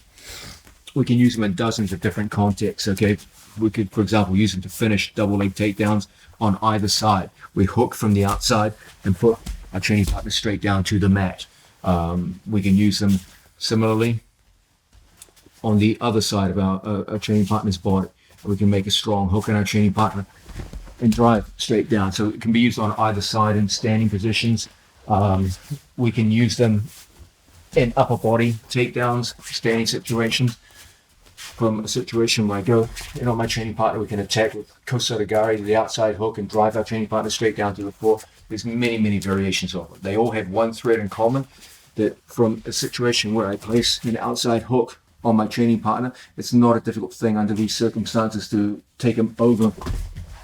S1: we can use them in dozens of different contexts. Okay, we could, for example, use them to finish double leg takedowns on either side. We hook from the outside and put our training partner straight down to the mat. We can use them similarly on the other side of our training partner's body. We can make a strong hook on our training partner and drive straight down. So it can be used on either side in standing positions. We can use them in upper body takedowns, standing situations. From a situation where I go in on my training partner, we can attack with Kosotogari, the outside hook, and drive our training partner straight down to the floor. There's many, many variations of it. They all have one thread in common, that from a situation where I place an outside hook on my training partner, it's not a difficult thing under these circumstances to take him over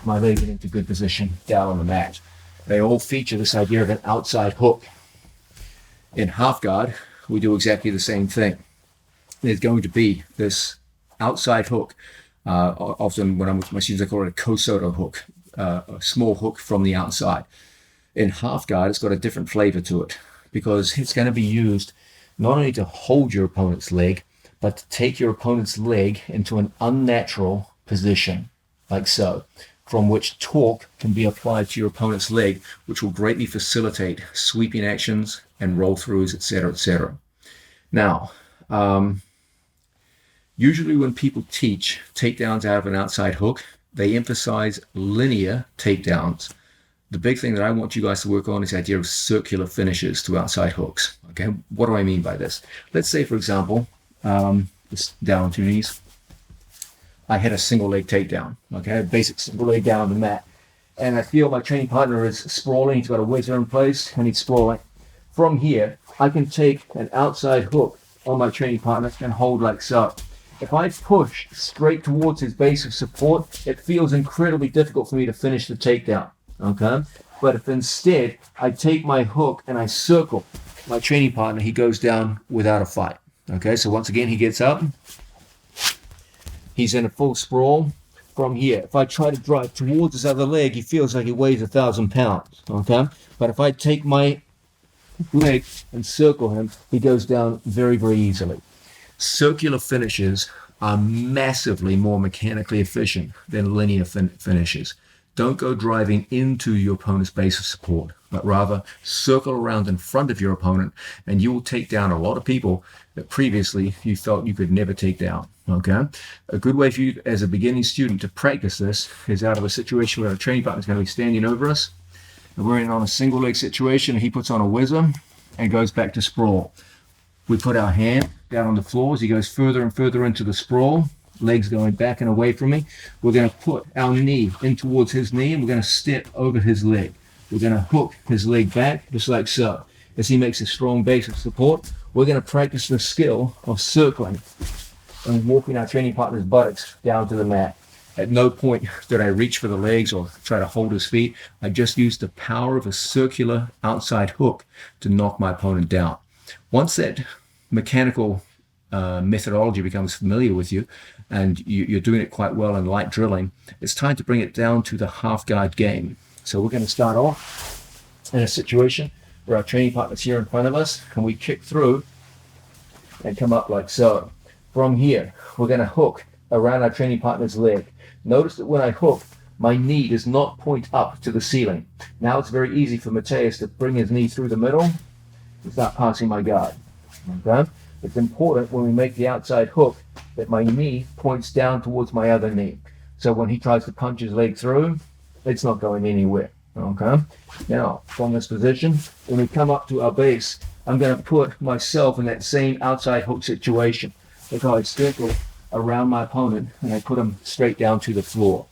S1: my leg and into good position down on the mat. They all feature this idea of an outside hook. In half guard, we do exactly the same thing. There's going to be this outside hook. Often when I'm with my students, I call it a Kosoto hook, a small hook from the outside. In half guard, it's got a different flavor to it because it's going to be used not only to hold your opponent's leg, but to take your opponent's leg into an unnatural position, like so, from which torque can be applied to your opponent's leg, which will greatly facilitate sweeping actions and roll-throughs, etc., etc. Now, usually when people teach takedowns out of an outside hook, they emphasize linear takedowns. The big thing that I want you guys to work on is the idea of circular finishes to outside hooks. Okay, what do I mean by this? Let's say, for example, just down on two knees, I had a single leg takedown. Okay, a basic single leg down on the mat, and I feel my training partner is sprawling. He's got a whizzer in place, and he's sprawling. From here, I can take an outside hook on my training partner and hold like so. If I push straight towards his base of support, it feels incredibly difficult for me to finish the takedown. Okay, but if instead I take my hook and I circle my training partner, he goes down without a fight. Okay, so once again, he gets up. He's in a full sprawl. From here, if I try to drive towards his other leg, he feels like he weighs 1,000 pounds. Okay, but if I take my leg and circle him, he goes down very, very easily. Circular finishes are massively more mechanically efficient than linear finishes. Don't go driving into your opponent's base of support, but rather circle around in front of your opponent, and you will take down a lot of people that previously you felt you could never take down. Okay? A good way for you as a beginning student to practice this is out of a situation where a training partner is going to be standing over us, and we're in on a single leg situation, and he puts on a whizzer and goes back to sprawl. We put our hand down on the floor as he goes further and further into the sprawl, legs going back and away from me. We're going to put our knee in towards his knee, and we're going to step over his leg. We're going to hook his leg back just like so. As he makes a strong base of support, we're going to practice the skill of circling and walking our training partner's buttocks down to the mat. At no point did I reach for the legs or try to hold his feet. I just used the power of a circular outside hook to knock my opponent down. Once that mechanical methodology becomes familiar with you and you're doing it quite well in light drilling, it's time to bring it down to the half guard game. So we're going to start off in a situation where our training partner's here in front of us, and we kick through and come up like so. From here, we're going to hook around our training partner's leg. Notice that when I hook, my knee does not point up to the ceiling. Now it's very easy for Mateus to bring his knee through the middle and start passing my guard. Okay? It's important when we make the outside hook that my knee points down towards my other knee. So when he tries to punch his leg through, it's not going anywhere. Okay? Now, from this position, when we come up to our base, I'm going to put myself in that same outside hook situation. Look how I circle around my opponent and I put him straight down to the floor.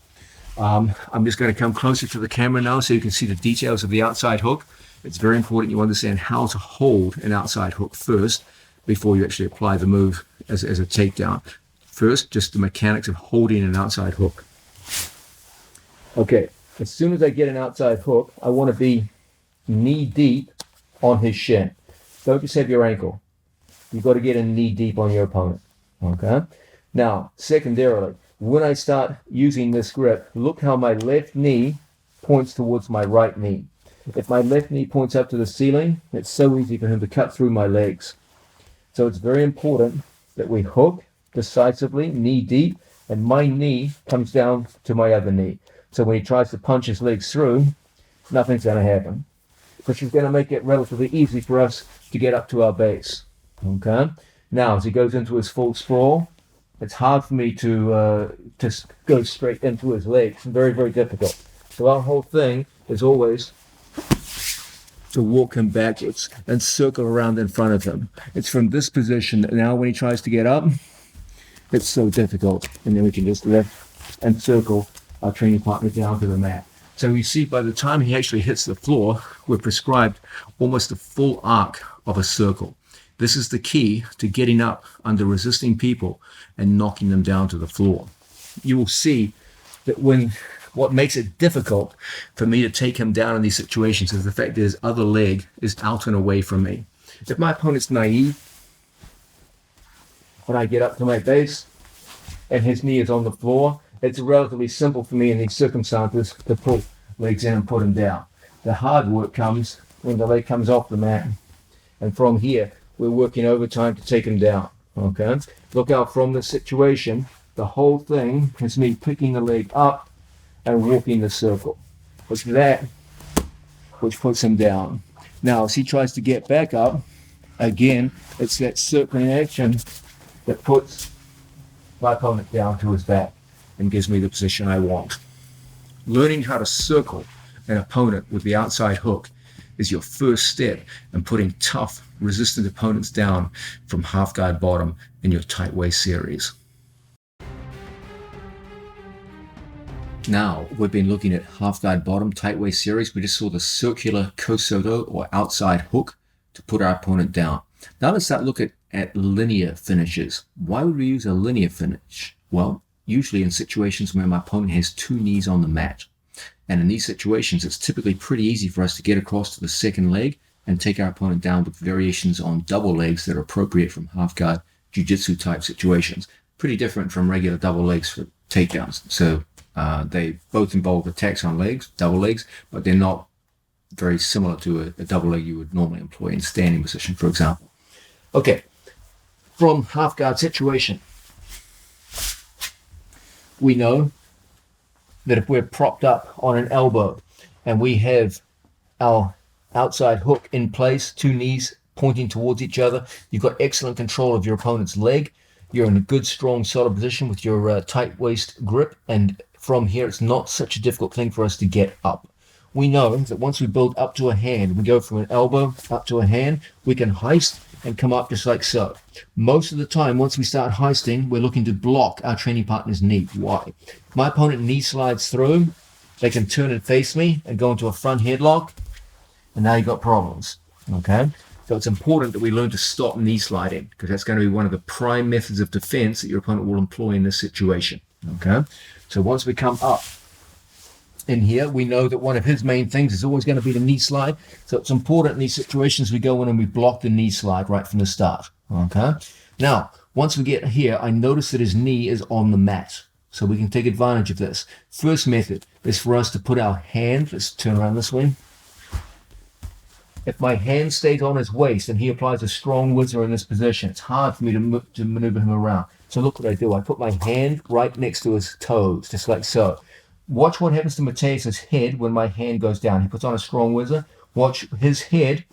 S1: I'm just going to come closer to the camera now so you can see the details of the outside hook. It's very important you understand how to hold an outside hook first before you actually apply the move as a takedown. First, just the mechanics of holding an outside hook. Okay, as soon as I get an outside hook, I want to be knee deep on his shin. Don't just have your ankle. You've got to get in knee deep on your opponent. Okay? Now, secondarily, when I start using this grip, look how my left knee points towards my right knee. If my left knee points up to the ceiling, it's so easy for him to cut through my legs. So it's very important that we hook decisively, knee deep, and my knee comes down to my other knee. So when he tries to punch his legs through, nothing's going to happen. Which is going to make it relatively easy for us to get up to our base. Okay? Now, as he goes into his full sprawl, it's hard for me to go straight into his legs. It's very, very difficult. So our whole thing is always to walk him backwards and circle around in front of him. It's from this position that now when he tries to get up, it's so difficult. And then we can just lift and circle our training partner down to the mat. So you see, by the time he actually hits the floor, we're prescribed almost a full arc of a circle. This is the key to getting up under resisting people and knocking them down to the floor. You will see that what makes it difficult for me to take him down in these situations is the fact that his other leg is out and away from me. If my opponent's naive, when I get up to my base and his knee is on the floor, it's relatively simple for me in these circumstances to pull legs in and put him down. The hard work comes when the leg comes off the mat. And from here, we're working overtime to take him down. Okay? Look out, from this situation, the whole thing is me picking the leg up and walking the circle. It's that which puts him down. Now, as he tries to get back up, again, it's that circling action that puts my opponent down to his back and gives me the position I want. Learning how to circle an opponent with the outside hook is your first step in putting tough, resistant opponents down from half guard bottom in your tight waist series. Now, we've been looking at half guard bottom, tight waist series. We just saw the circular kosoto or outside hook to put our opponent down. Now let's start looking at linear finishes. Why would we use a linear finish? Well, usually in situations where my opponent has two knees on the mat. And in these situations, it's typically pretty easy for us to get across to the second leg and take our opponent down with variations on double legs that are appropriate from half guard jiu-jitsu type situations. Pretty different from regular double legs for takedowns. So they both involve attacks on legs, double legs, but they're not very similar to a double leg you would normally employ in standing position, for example. Okay, from half guard situation, we know that if we're propped up on an elbow and we have our outside hook in place, two knees pointing towards each other, you've got excellent control of your opponent's leg. You're in a good, strong, solid position with your tight waist grip, and from here it's not such a difficult thing for us to get up. We know that once we build up to a hand, we go from an elbow up to a hand, we can heist and come up just like so. Most of the time, once we start heisting, we're looking to block our training partner's knee. Why? My opponent knee slides through, they can turn and face me and go into a front headlock, and now you've got problems, okay? So it's important that we learn to stop knee sliding, because that's going to be one of the prime methods of defense that your opponent will employ in this situation, okay? So once we come up in here, we know that one of his main things is always going to be the knee slide. So it's important in these situations we go in and we block the knee slide right from the start, okay? Now, once we get here, I notice that his knee is on the mat. So we can take advantage of this. First method is for us to put our hand, let's turn around this way. If my hand stays on his waist and he applies a strong whizzer in this position, it's hard for me to maneuver him around. So look what I do. I put my hand right next to his toes, just like so. Watch what happens to Mateus's head when my hand goes down. He puts on a strong whizzer. Watch his head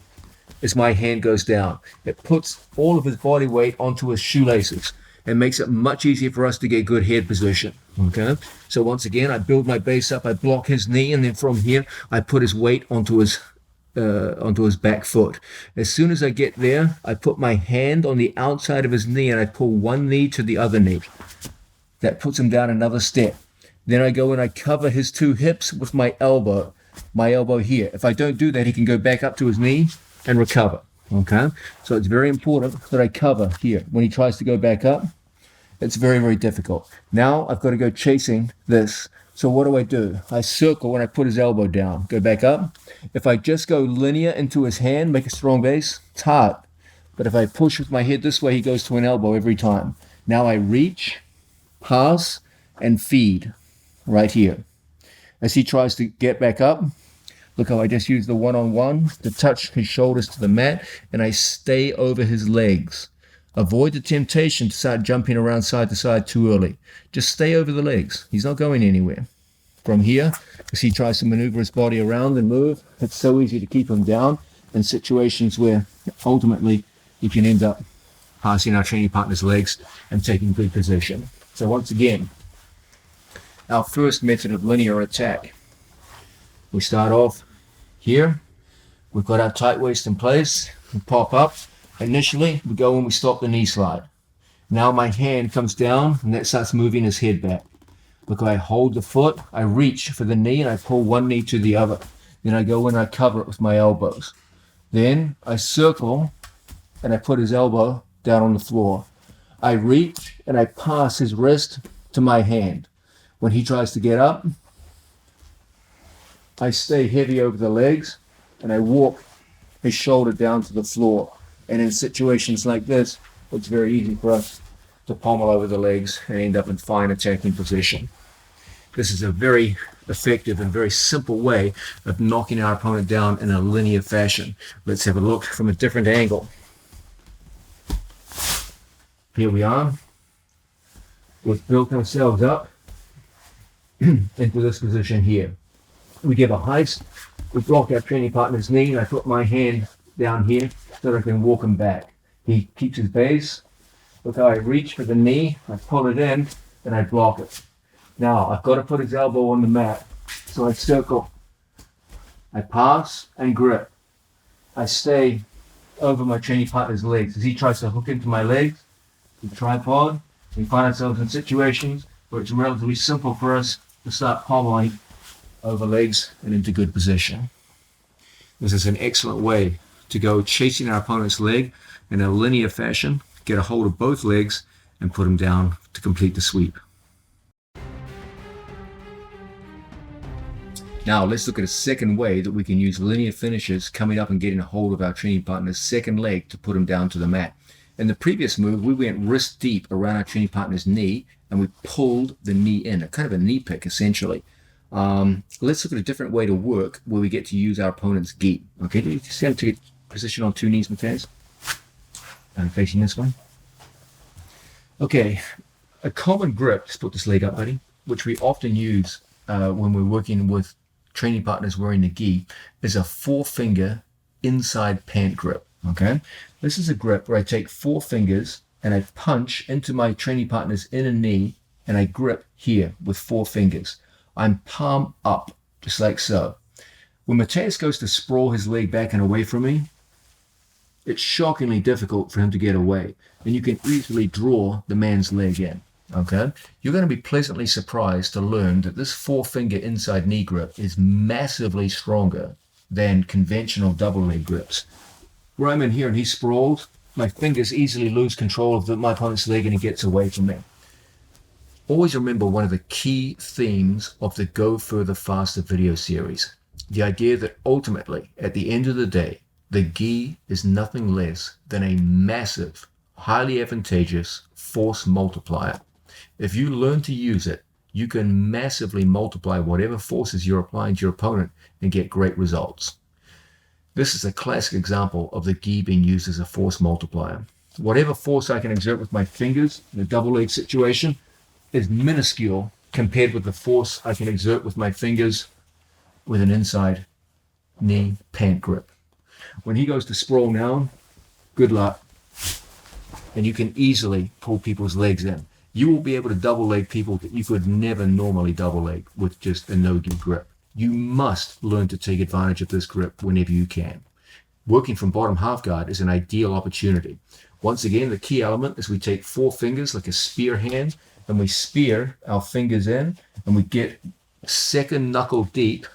S1: as my hand goes down. It puts all of his body weight onto his shoelaces and makes it much easier for us to get good head position. Okay? So once again, I build my base up, I block his knee, and then from here, I put his weight onto his back foot. As soon as I get there, I put my hand on the outside of his knee and I pull one knee to the other knee. That puts him down another step. Then I go and I cover his two hips with my elbow here. If I don't do that, he can go back up to his knee and recover. Okay? So it's very important that I cover here. When he tries to go back up, it's very, very difficult. Now I've got to go chasing this. So what do? I circle when I put his elbow down, go back up. If I just go linear into his hand, make a strong base, it's hard. But if I push with my head this way, he goes to an elbow every time. Now I reach, pass, and feed right here. As he tries to get back up, look how I just use the one-on-one to touch his shoulders to the mat, and I stay over his legs. Avoid the temptation to start jumping around side to side too early. Just stay over the legs. He's not going anywhere. From here, as he tries to maneuver his body around and move, it's so easy to keep him down in situations where ultimately you can end up passing our training partner's legs and taking good position. So once again, our first method of linear attack. We start off here. We've got our tight waist in place. We pop up. Initially, we go and we stop the knee slide. Now my hand comes down and that starts moving his head back. Look, I hold the foot, I reach for the knee and I pull one knee to the other. Then I go and I cover it with my elbows. Then I circle and I put his elbow down on the floor. I reach and I pass his wrist to my hand. When he tries to get up, I stay heavy over the legs and I walk his shoulder down to the floor. And in situations like this, it's very easy for us to pommel over the legs and end up in fine attacking position. This is a very effective and very simple way of knocking our opponent down in a linear fashion. Let's have a look from a different angle. Here we are. We've built ourselves up into this position here. We give a heist. We block our training partner's knee and I put my hand down here so that I can walk him back. He keeps his base. Look how I reach for the knee, I pull it in, and I block it. Now, I've got to put his elbow on the mat. So I circle. I pass and grip. I stay over my training partner's legs. As he tries to hook into my legs, the tripod, we find ourselves in situations where it's relatively simple for us to start pommeling over legs and into good position. This is an excellent way to go chasing our opponent's leg in a linear fashion, get a hold of both legs, and put him down to complete the sweep. Now let's look at a second way that we can use linear finishes coming up and getting a hold of our training partner's second leg to put him down to the mat. In the previous move, we went wrist deep around our training partner's knee and we pulled the knee in, a kind of a knee pick essentially. Let's look at a different way to work where we get to use our opponent's gi. Okay, do you see how to get position on two knees, Mateus? And facing this one. Okay, a common grip, just put this leg up, buddy, which we often use when we're working with training partners wearing the gi is a 4-finger inside pant grip. Okay, this is a grip where I take 4 fingers and I punch into my training partner's inner knee and I grip here with 4 fingers. I'm palm up, just like so. When Mateus goes to sprawl his leg back and away from me, it's shockingly difficult for him to get away, and you can easily draw the man's leg in. Okay, you're going to be pleasantly surprised to learn that this 4-finger inside knee grip is massively stronger than conventional double leg grips. Where I'm in here and he sprawls, my fingers easily lose control of my opponent's leg and he gets away from me. Always remember one of the key themes of the Go Further Faster video series, the idea that ultimately, at the end of the day, the gi is nothing less than a massive, highly advantageous force multiplier. If you learn to use it, you can massively multiply whatever forces you're applying to your opponent and get great results. This is a classic example of the gi being used as a force multiplier. Whatever force I can exert with my fingers in a double leg situation is minuscule compared with the force I can exert with my fingers with an inside knee pant grip. When he goes to sprawl now, good luck. And you can easily pull people's legs in. You will be able to double leg people that you could never normally double leg with just a no-gi grip. You must learn to take advantage of this grip whenever you can. Working from bottom half guard is an ideal opportunity. Once again, the key element is we take 4 fingers like a spear hand and we spear our fingers in and we get second knuckle deep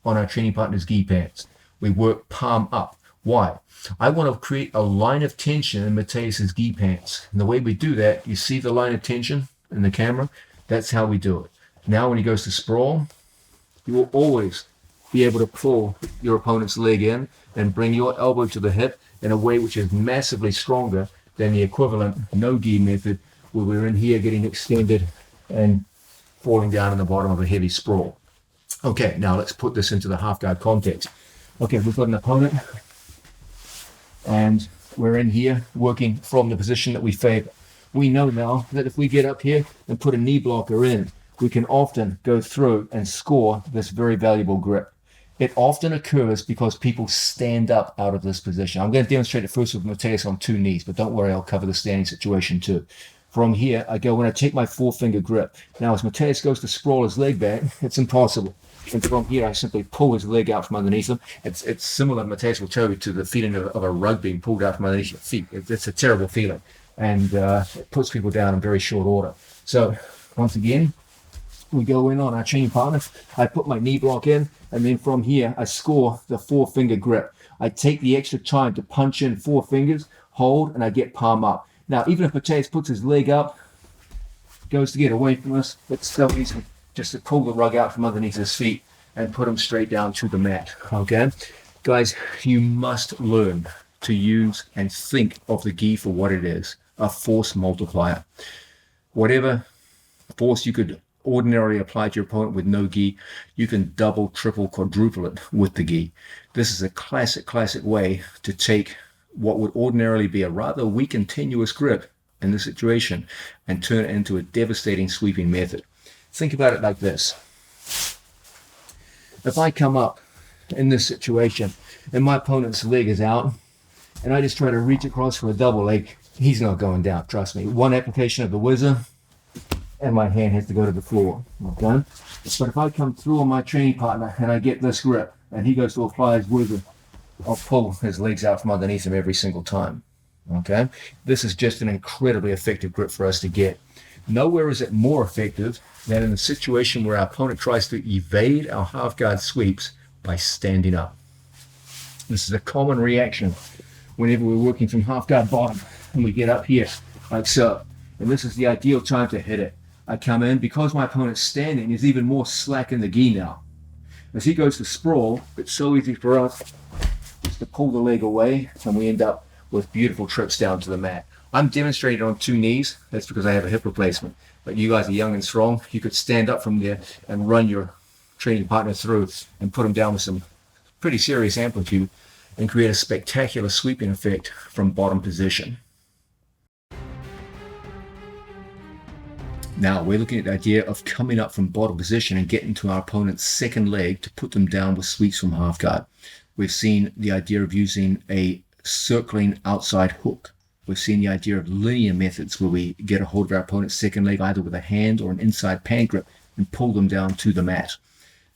S1: on our training partner's gi pants. We work palm up. Why? I want to create a line of tension in Mateus's gi pants. And the way we do that, you see the line of tension in the camera? That's how we do it. Now when he goes to sprawl, you will always be able to pull your opponent's leg in and bring your elbow to the hip in a way which is massively stronger than the equivalent no-gi method where we're in here getting extended and falling down in the bottom of a heavy sprawl. Okay, now let's put this into the half guard context. Okay, we've got an opponent and we're in here working from the position that we favor. We know now that if we get up here and put a knee blocker in, we can often go through and score this very valuable grip. It often occurs because people stand up out of this position. I'm going to demonstrate it first with Mateus on 2 knees, but don't worry, I'll cover the standing situation too. From here, I go when I take my 4-finger grip. Now, as Mateus goes to sprawl his leg back, it's impossible. And from here, I simply pull his leg out from underneath him. It's similar, Mateus will tell you, to the feeling of a rug being pulled out from underneath your feet. It's a terrible feeling, and it puts people down in very short order. So, once again, we go in on our training partner. I put my knee block in, and then from here, I score the 4-finger grip. I take the extra time to punch in 4 fingers, hold, and I get palm up. Now, even if Mateus puts his leg up, goes to get away from us, it's so easy just to pull the rug out from underneath his feet and put him straight down to the mat, okay? Guys, you must learn to use and think of the gi for what it is, a force multiplier. Whatever force you could ordinarily apply to your opponent with no gi, you can double, triple, quadruple it with the gi. This is a classic way to take what would ordinarily be a rather weak and tenuous grip in this situation and turn it into a devastating sweeping method. Think about it like this. If I come up in this situation and my opponent's leg is out and I just try to reach across for a double leg, he's not going down, trust me. One application of the whizzer and my hand has to go to the floor, okay? But if I come through on my training partner and I get this grip and he goes to apply his whizzer, I'll pull his legs out from underneath him every single time, okay? This is just an incredibly effective grip for us to get. Nowhere is it more effective than in a situation where our opponent tries to evade our half guard sweeps by standing up. This is a common reaction whenever we're working from half guard bottom and we get up here like so. And this is the ideal time to hit it. I come in, because my opponent's standing, there's even more slack in the gi now. As he goes to sprawl, it's so easy for us just to pull the leg away and we end up with beautiful trips down to the mat. I'm demonstrating on 2 knees. That's because I have a hip replacement. But you guys are young and strong. You could stand up from there and run your training partner through and put them down with some pretty serious amplitude and create a spectacular sweeping effect from bottom position. Now we're looking at the idea of coming up from bottom position and getting to our opponent's second leg to put them down with sweeps from half guard. We've seen the idea of using a circling outside hook. We've seen the idea of linear methods where we get a hold of our opponent's second leg either with a hand or an inside pan grip and pull them down to the mat.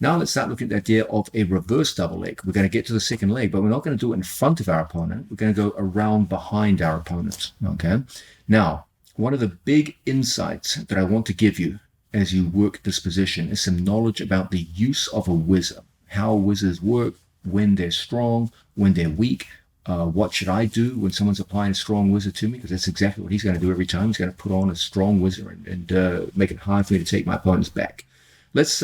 S1: Now let's start looking at the idea of a reverse double leg. We're going to get to the second leg, but we're not going to do it in front of our opponent. We're going to go around behind our opponent. Okay. Now, one of the big insights that I want to give you as you work this position is some knowledge about the use of a whizzer, how whizzers work, when they're strong, when they're weak. What should I do when someone's applying a strong whizzer to me? Because that's exactly what he's going to do every time. He's going to put on a strong whizzer and make it hard for me to take my opponent's back. Let's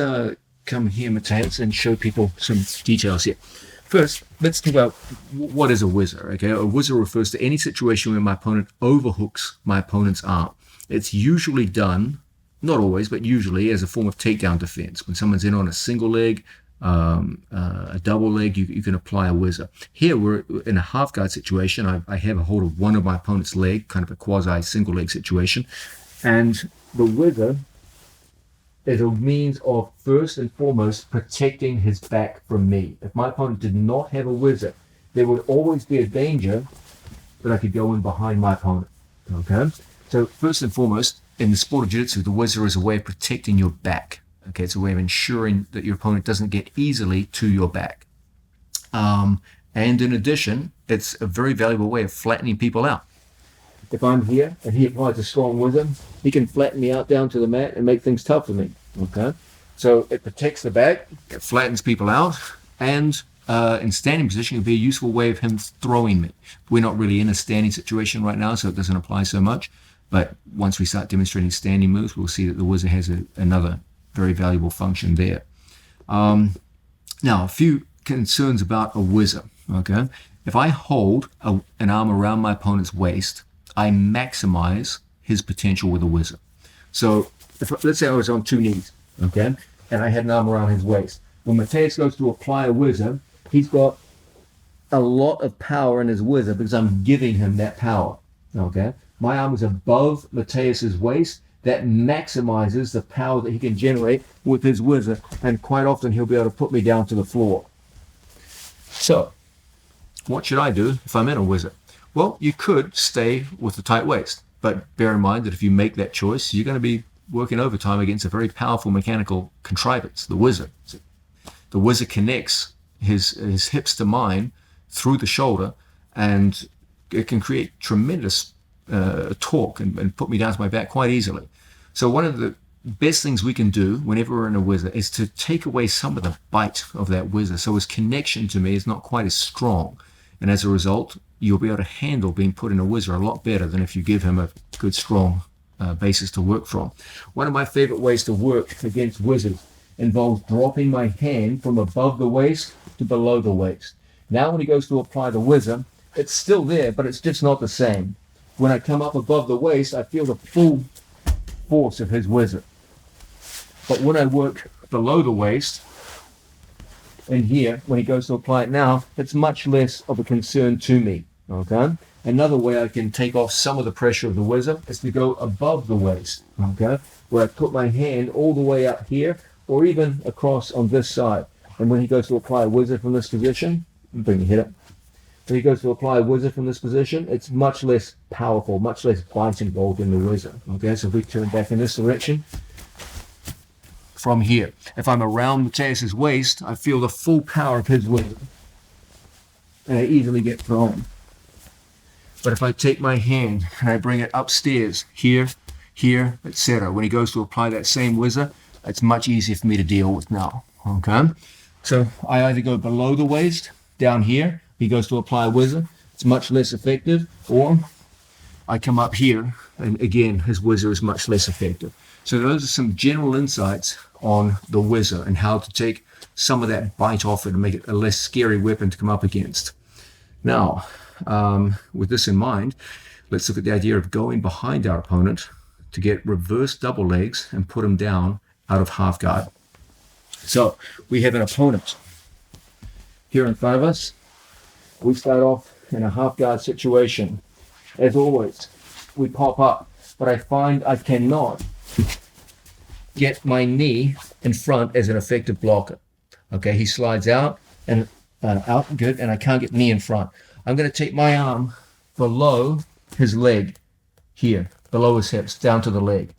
S1: come here, Mateus, and show people some details here. First, let's talk about what is a whizzer. Okay, a whizzer refers to any situation where my opponent overhooks my opponent's arm. It's usually done, not always, but usually as a form of takedown defense. When someone's in on a single leg, a double leg, you can apply a whizzer. Here we're in a half guard situation. I have a hold of one of my opponent's leg, kind of a quasi single leg situation, and the whizzer is a means of first and foremost protecting his back from me. If my opponent did not have a whizzer, there would always be a danger that I could go in behind my opponent. Okay, so first and foremost, in the sport of jiu-jitsu, the whizzer is a way of protecting your back. Okay, it's a way of ensuring that your opponent doesn't get easily to your back. And in addition, it's a very valuable way of flattening people out. If I'm here and he applies a strong whizzer, he can flatten me out down to the mat and make things tough for me. Okay, so it protects the back, it flattens people out, and in standing position, it would be a useful way of him throwing me. We're not really in a standing situation right now, so it doesn't apply so much. But once we start demonstrating standing moves, we'll see that the whizzer has another very valuable function there. Now, a few concerns about a whizzer. Okay, if I hold an arm around my opponent's waist, I maximize his potential with a whizzer. So let's say I was on two knees, okay, and I had an arm around his waist. When Mateus goes to apply a whizzer, he's got a lot of power in his whizzer because I'm giving him that power. Okay, my arm is above Mateus's waist. That maximizes the power that he can generate with his whizzer, and quite often he'll be able to put me down to the floor. So, what should I do if I'm in a whizzer? Well, you could stay with a tight waist, but bear in mind that if you make that choice, you're going to be working overtime against a very powerful mechanical contrivance, the whizzer. The whizzer connects his hips to mine through the shoulder, and it can create tremendous torque and put me down to my back quite easily. So one of the best things we can do whenever we're in a whizzer is to take away some of the bite of that whizzer, so his connection to me is not quite as strong. And as a result, you'll be able to handle being put in a whizzer a lot better than if you give him a good, strong basis to work from. One of my favorite ways to work against whizzers involves dropping my hand from above the waist to below the waist. Now when he goes to apply the whizzer, it's still there, but it's just not the same. When I come up above the waist, I feel the full force of his whizzer. But when I work below the waist, and here, when he goes to apply it now, it's much less of a concern to me. Okay? Another way I can take off some of the pressure of the whizzer is to go above the waist. Okay? Where I put my hand all the way up here, or even across on this side. And when he goes to apply a whizzer from this position, bring your head up. When he goes to apply a whizzer from this position, it's much less powerful, much less bite involved in the whizzer. Okay, so if we turn back in this direction, from here, if I'm around Mateus's waist, I feel the full power of his whizzer, and I easily get thrown. But if I take my hand and I bring it upstairs, here, etc., when he goes to apply that same whizzer, it's much easier for me to deal with now. Okay, so I either go below the waist, down here, he goes to apply a whizzer, it's much less effective, or I come up here, and again, his whizzer is much less effective. So those are some general insights on the whizzer and how to take some of that bite off it and make it a less scary weapon to come up against. Now, with this in mind, let's look at the idea of going behind our opponent to get reverse double legs and put him down out of half guard. So we have an opponent here in front of us. We start off in a half guard situation. As always, we pop up, but I find I cannot get my knee in front as an effective blocker. Okay, he slides out and out, good, and I can't get knee in front. I'm going to take my arm below his leg here, below his hips, down to the leg.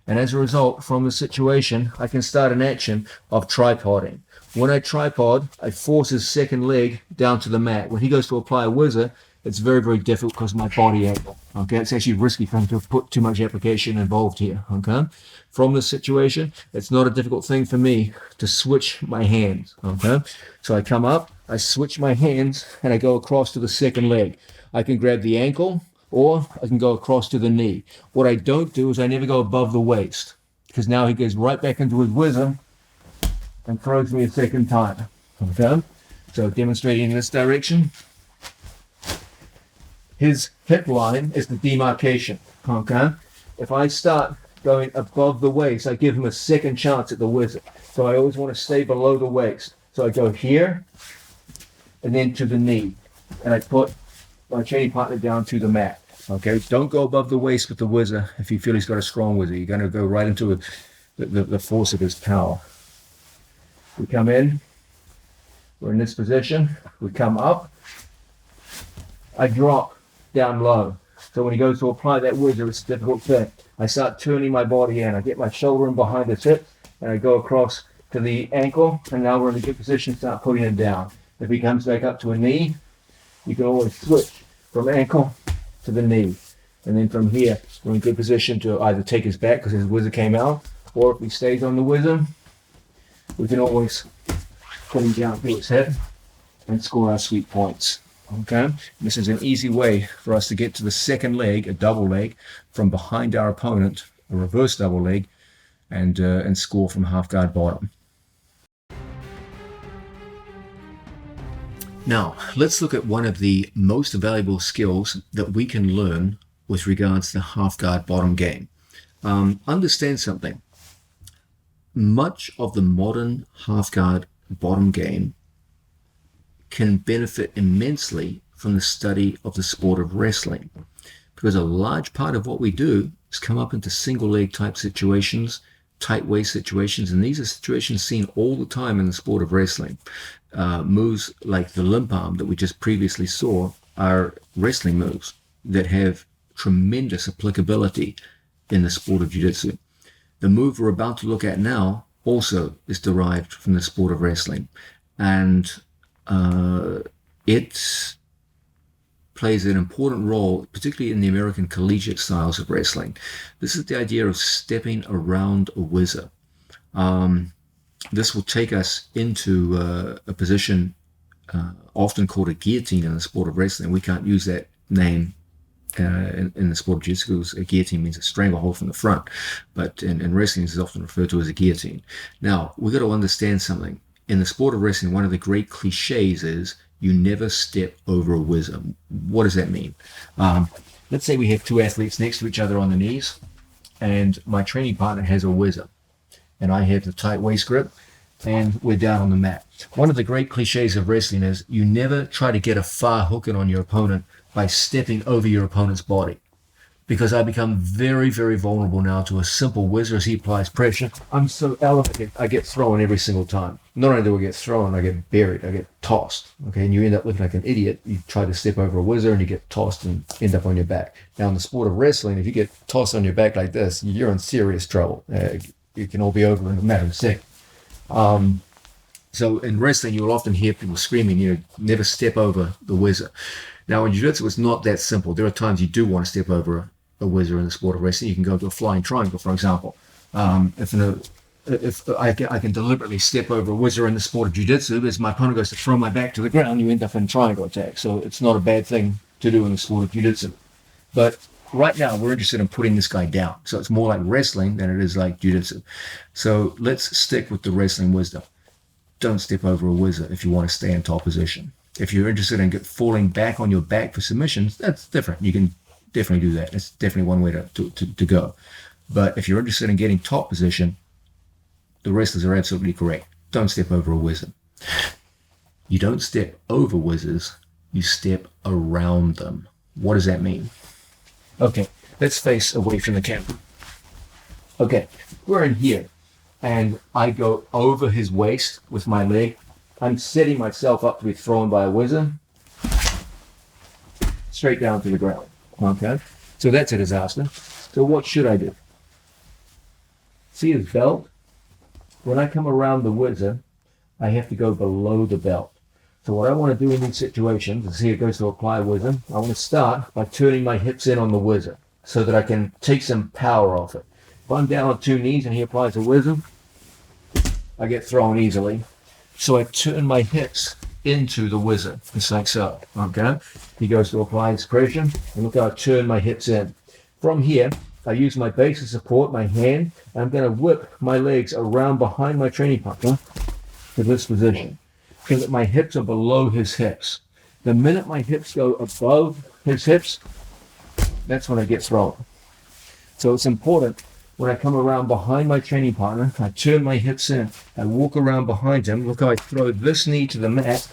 S1: And as a result, from the situation, I can start an action of tripoding. When I tripod, I force his second leg down to the mat. When he goes to apply a whizzer, it's very, very difficult because of my body angle. Okay, it's actually risky for him to put too much application involved here. Okay, from this situation, it's not a difficult thing for me to switch my hands. Okay, so I come up, I switch my hands, and I go across to the second leg. I can grab the ankle, or I can go across to the knee. What I don't do is I never go above the waist, because now he goes right back into his whizzer and throws me a second time. Okay, so demonstrating in this direction. His hip line is the demarcation. Okay, if I start going above the waist, I give him a second chance at the whizzer. So I always want to stay below the waist. So I go here and then to the knee, and I put my training partner down to the mat. Okay, don't go above the waist with the whizzer. If you feel he's got a strong whizzer, you're going to go right into the force of his power. We come in, we're in this position, we come up, I drop down low. So when he goes to apply that whizzer, it's a difficult thing. I start turning my body in. I get my shoulder in behind his hip, and I go across to the ankle, and now we're in a good position to start putting him down. If he comes back up to a knee, you can always switch from ankle to the knee. And then from here, we're in a good position to either take his back because his whizzer came out, or if he stays on the whizzer, we can always put him down to his head and score our sweet points. Okay, this is an easy way for us to get to the second leg, a double leg, from behind our opponent, a reverse double leg, and score from half guard bottom. Now, let's look at one of the most valuable skills that we can learn with regards to half guard bottom game. Understand something. Much of the modern half guard bottom game can benefit immensely from the study of the sport of wrestling, because a large part of what we do is come up into single leg type situations, tight waist situations, and these are situations seen all the time in the sport of wrestling. Moves like the limp arm that we just previously saw are wrestling moves that have tremendous applicability in the sport of jiu-jitsu. The move we're about to look at now also is derived from the sport of wrestling, and it plays an important role, particularly in the American collegiate styles of wrestling. This is the idea of stepping around a whizzer. This will take us into a position often called a guillotine in the sport of wrestling. We can't use that name in the sport of jiu-jitsu because a guillotine means a stranglehold from the front, but in wrestling this is often referred to as a guillotine. Now, we've got to understand something. In the sport of wrestling, one of the great cliches is you never step over a whizzer. What does that mean? Let's say we have two athletes next to each other on the knees, and my training partner has a whizzer, and I have the tight waist grip, and we're down on the mat. One of the great cliches of wrestling is you never try to get a far hook in on your opponent by stepping over your opponent's body, because I become very, very vulnerable now to a simple whizzer as he applies pressure. I'm so elevated, I get thrown every single time. Not only do I get thrown, I get buried, I get tossed. Okay, and you end up looking like an idiot. You try to step over a whizzer and you get tossed and end up on your back. Now in the sport of wrestling, if you get tossed on your back like this, you're in serious trouble. It can all be over in a matter of seconds. So in wrestling, you'll often hear people screaming, never step over the whizzer. Now in jiu-jitsu, it's not that simple. There are times you do want to step over a whizzer in the sport of wrestling. You can go to a flying triangle, for example. If I can deliberately step over a whizzer in the sport of jiu-jitsu, as my opponent goes to throw my back to the ground, you end up in a triangle attack. So it's not a bad thing to do in the sport of jiu-jitsu. But right now, we're interested in putting this guy down. So it's more like wrestling than it is like jiu-jitsu. So let's stick with the wrestling wisdom. Don't step over a whizzer if you want to stay in top position. If you're interested in falling back on your back for submissions, that's different. You can definitely do that. It's definitely one way to go. But if you're interested in getting top position, the wrestlers are absolutely correct. Don't step over a whizzer. You don't step over whizzers, you step around them. What does that mean? Okay, let's face away from the camera. Okay, we're in here. and I go over his waist with my leg. I'm setting myself up to be thrown by a whizzer straight down to the ground. Okay, so that's a disaster. So what should I do? See his belt? When I come around the whizzer, I have to go below the belt. So what I want to do in these situations, and see it goes to apply whizzer, I want to start by turning my hips in on the whizzer so that I can take some power off it. If I'm down on 2 knees and he applies a whizzer, I get thrown easily. So I turn my hips into the whizzer, just like so. Okay? He goes to apply his pressure, and look how I turn my hips in. From here, I use my base of support, my hand, and I'm going to whip my legs around behind my training partner to this position, so that my hips are below his hips. The minute my hips go above his hips, that's when I get thrown. So it's important when I come around behind my training partner, I turn my hips in, I walk around behind him, look how I throw this knee to the mat,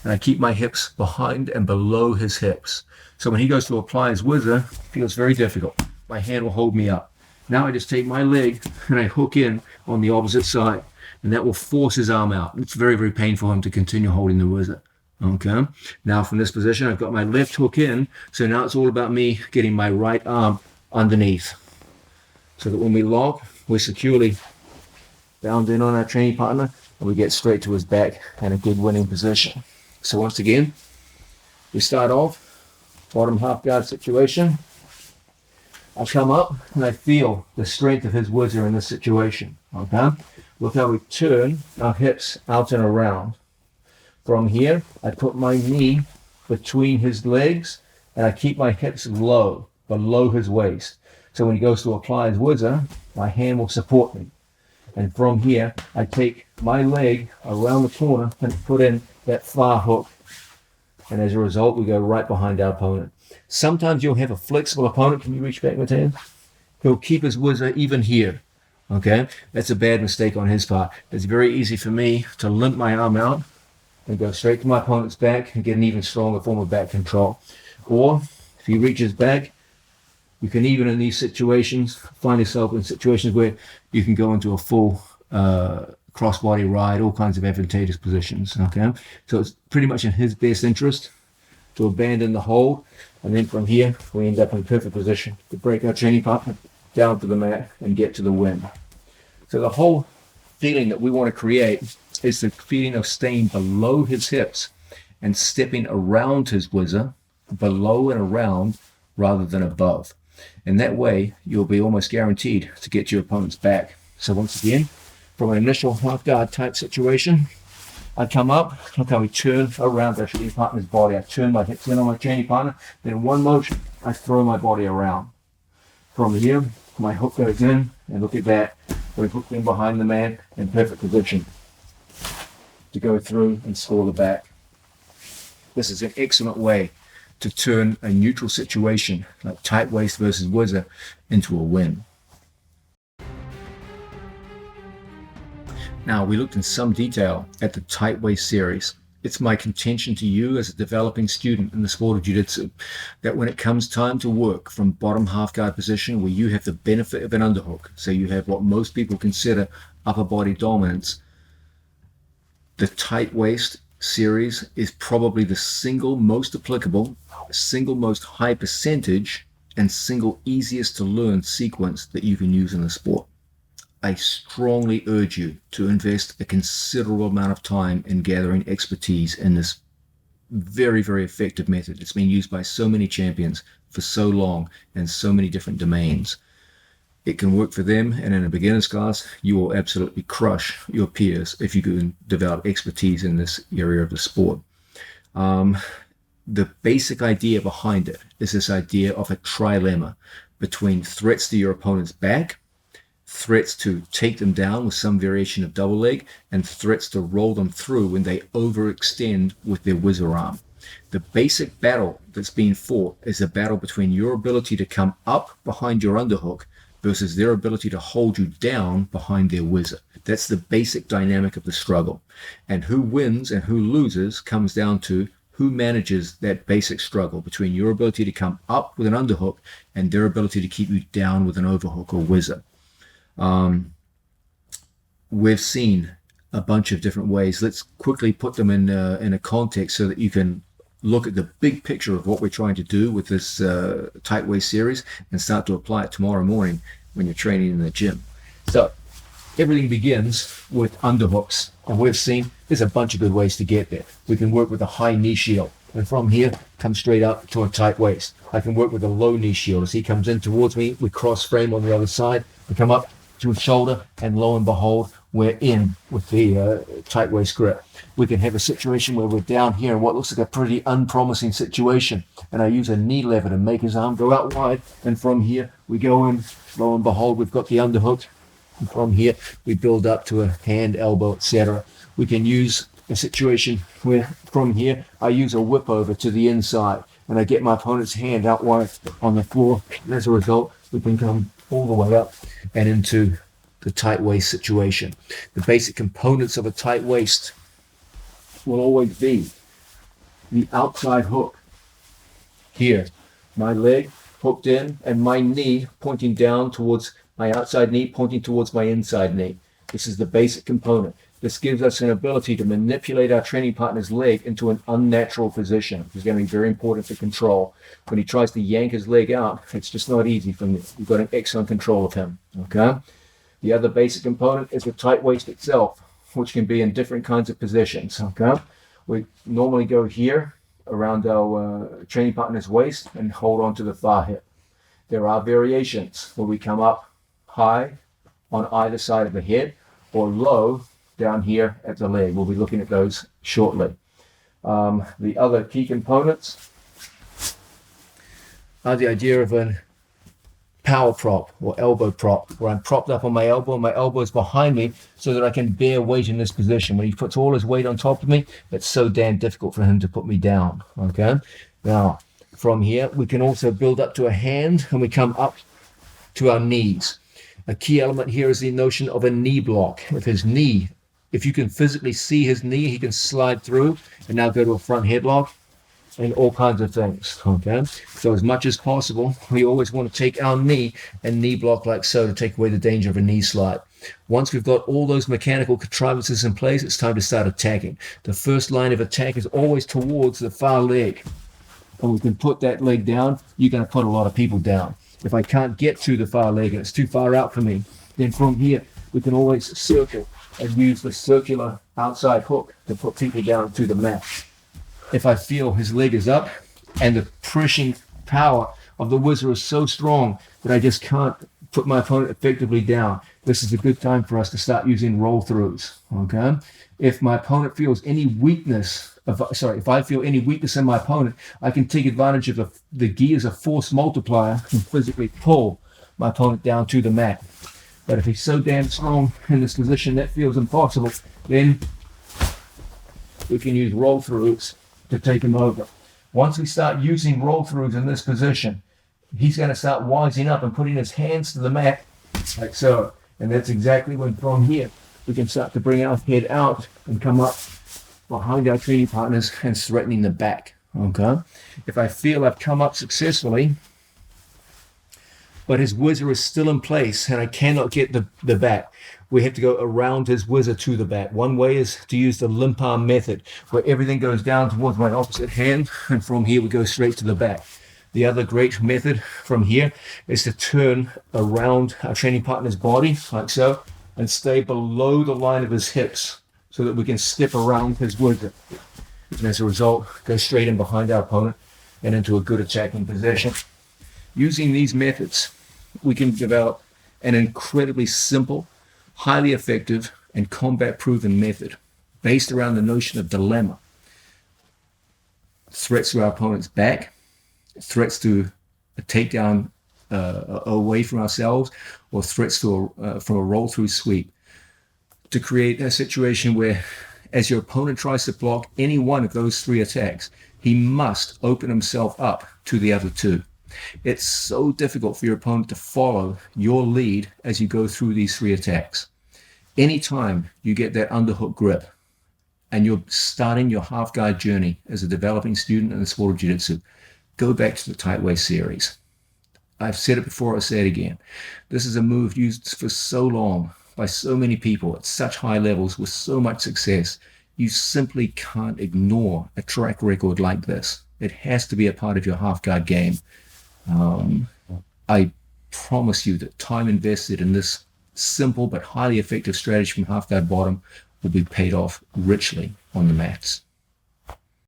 S1: and I keep my hips behind and below his hips. So when he goes to apply his whizzer, it feels very difficult. My hand will hold me up. Now I just take my leg and I hook in on the opposite side, and that will force his arm out. It's very, very painful for him to continue holding the whizzer. Okay. Now from this position, I've got my left hook in, so now it's all about me getting my right arm underneath, so that when we lock, we're securely bound in on our training partner and we get straight to his back and a good winning position. So once again, we start off, bottom half guard situation. I come up and I feel the strength of his whizzer in this situation. Okay? Look how we turn our hips out and around. From here, I put my knee between his legs and I keep my hips low, below his waist. So when he goes to apply his whizzer, my hand will support me. And from here, I take my leg around the corner and put in that far hook. And as a result, we go right behind our opponent. Sometimes you'll have a flexible opponent. Can you reach back, Matthias? He'll keep his whizzer even here. Okay? That's a bad mistake on his part. It's very easy for me to limp my arm out and go straight to my opponent's back and get an even stronger form of back control. Or if he reaches back, you can even in these situations find yourself in situations where you can go into a full cross-body ride, all kinds of advantageous positions. Okay, so it's pretty much in his best interest to abandon the hold, and then from here we end up in perfect position to break our training partner down to the mat and get to the win. So the whole feeling that we want to create is the feeling of staying below his hips and stepping around his whizzer, below and around rather than above. And that way, you'll be almost guaranteed to get your opponent's back. So once again, from an initial half guard type situation, I come up, look how we turn around our training partner's body. I turn my hips in on my training partner, then in one motion, I throw my body around. From here, my hook goes in, and look at that. We're hooked in behind the man in perfect position to go through and score the back. This is an excellent way to turn a neutral situation like tight waist versus whizzer into a win. Now, we looked in some detail at the tight waist series. It's my contention to you as a developing student in the sport of jiu-jitsu that when it comes time to work from bottom half guard position where you have the benefit of an underhook, so you have what most people consider upper body dominance, the tight waist series is probably the single most applicable, single most high percentage, and single easiest to learn sequence that you can use in the sport. I strongly urge you to invest a considerable amount of time in gathering expertise in this very, very effective method. It's been used by so many champions for so long in so many different domains. It can work for them, and in a beginner's class, you will absolutely crush your peers if you can develop expertise in this area of the sport. The basic idea behind it is this idea of a trilemma between threats to your opponent's back, threats to take them down with some variation of double leg, and threats to roll them through when they overextend with their whizzer arm. The basic battle that's being fought is a battle between your ability to come up behind your underhook versus their ability to hold you down behind their whizzer. That's the basic dynamic of the struggle. And who wins and who loses comes down to who manages that basic struggle between your ability to come up with an underhook and their ability to keep you down with an overhook or whizzer. we've seen a bunch of different ways. Let's quickly put them in a context so that you can look at the big picture of what we're trying to do with this tight waist series and start to apply it tomorrow morning when you're training in the gym. So everything begins with underhooks, and we've seen there's a bunch of good ways to get there. We can work with a high knee shield, and from here come straight up to a tight waist. I can work with a low knee shield. As he comes in towards me, we cross frame on the other side, we come up to a shoulder, and lo and behold, we're in with the tight waist grip. We can have a situation where we're down here in what looks like a pretty unpromising situation, and I use a knee lever to make his arm go out wide, and from here we go in, lo and behold, we've got the underhook, and from here we build up to a hand, elbow, etc. We can use a situation where from here I use a whip over to the inside, and I get my opponent's hand out wide on the floor, and as a result we can come all the way up and into the tight waist situation. The basic components of a tight waist will always be the outside hook here, my leg hooked in, and my knee pointing down towards my outside knee, pointing towards my inside knee. This is the basic component. This gives us an ability to manipulate our training partner's leg into an unnatural position. It's going to be very important for control. When he tries to yank his leg out, it's just not easy for me. You've got an excellent control of him. Okay. The other basic component is the tight waist itself, which can be in different kinds of positions. Okay. We normally go here around our training partner's waist and hold on to the far hip. There are variations where we come up high on either side of the head or low down here at the leg. We'll be looking at those shortly. The other key components are the idea of a power prop or elbow prop, where I'm propped up on my elbow and my elbow is behind me so that I can bear weight in this position. When he puts all his weight on top of me, it's so damn difficult for him to put me down. Okay. Now, from here, we can also build up to a hand, and we come up to our knees. A key element here is the notion of a knee block. If you can physically see his knee, he can slide through and now go to a front headlock and all kinds of things. Okay. So as much as possible, we always want to take our knee and knee block like so to take away the danger of a knee slide. Once we've got all those mechanical contrivances in place, it's time to start attacking. The first line of attack is always towards the far leg. And we can put that leg down, you're going to put a lot of people down. If I can't get to the far leg and it's too far out for me, then from here we can always circle and use the circular outside hook to put people down to the mat. If I feel his leg is up and the pushing power of the whizzer is so strong that I just can't put my opponent effectively down, this is a good time for us to start using roll throughs. Okay. If my opponent feels any weakness, if I feel any weakness in my opponent, I can take advantage of the gi as a force multiplier and physically pull my opponent down to the mat. But if he's so damn strong in this position that feels impossible, then we can use roll throughs to take him over. Once we start using roll throughs in this position, he's going to start wising up and putting his hands to the mat like so. And that's exactly when from here we can start to bring our head out and come up behind our training partners and threatening the back. Okay. If I feel I've come up successfully, but his whizzer is still in place and I cannot get the back, we have to go around his whizzer to the back. One way is to use the limp arm method, where everything goes down towards my opposite hand, and from here we go straight to the back. The other great method from here is to turn around our training partner's body like so and stay below the line of his hips so that we can step around his whizzer. And as a result, go straight in behind our opponent and into a good attacking position. Using these methods, we can develop an incredibly simple, highly effective, and combat-proven method based around the notion of dilemma. Threats to our opponent's back, threats to a takedown away from ourselves, or threats to from a roll-through sweep, to create a situation where, as your opponent tries to block any one of those three attacks, he must open himself up to the other two. It's so difficult for your opponent to follow your lead as you go through these three attacks. Anytime you get that underhook grip and you're starting your half guard journey as a developing student in the sport of jiu-jitsu, go back to the tight waist series. I've said it before, I'll say it again. This is a move used for so long by so many people at such high levels with so much success. You simply can't ignore a track record like this. It has to be a part of your half guard game. I promise you that time invested in this simple but highly effective strategy from half guard bottom will be paid off richly on the mats.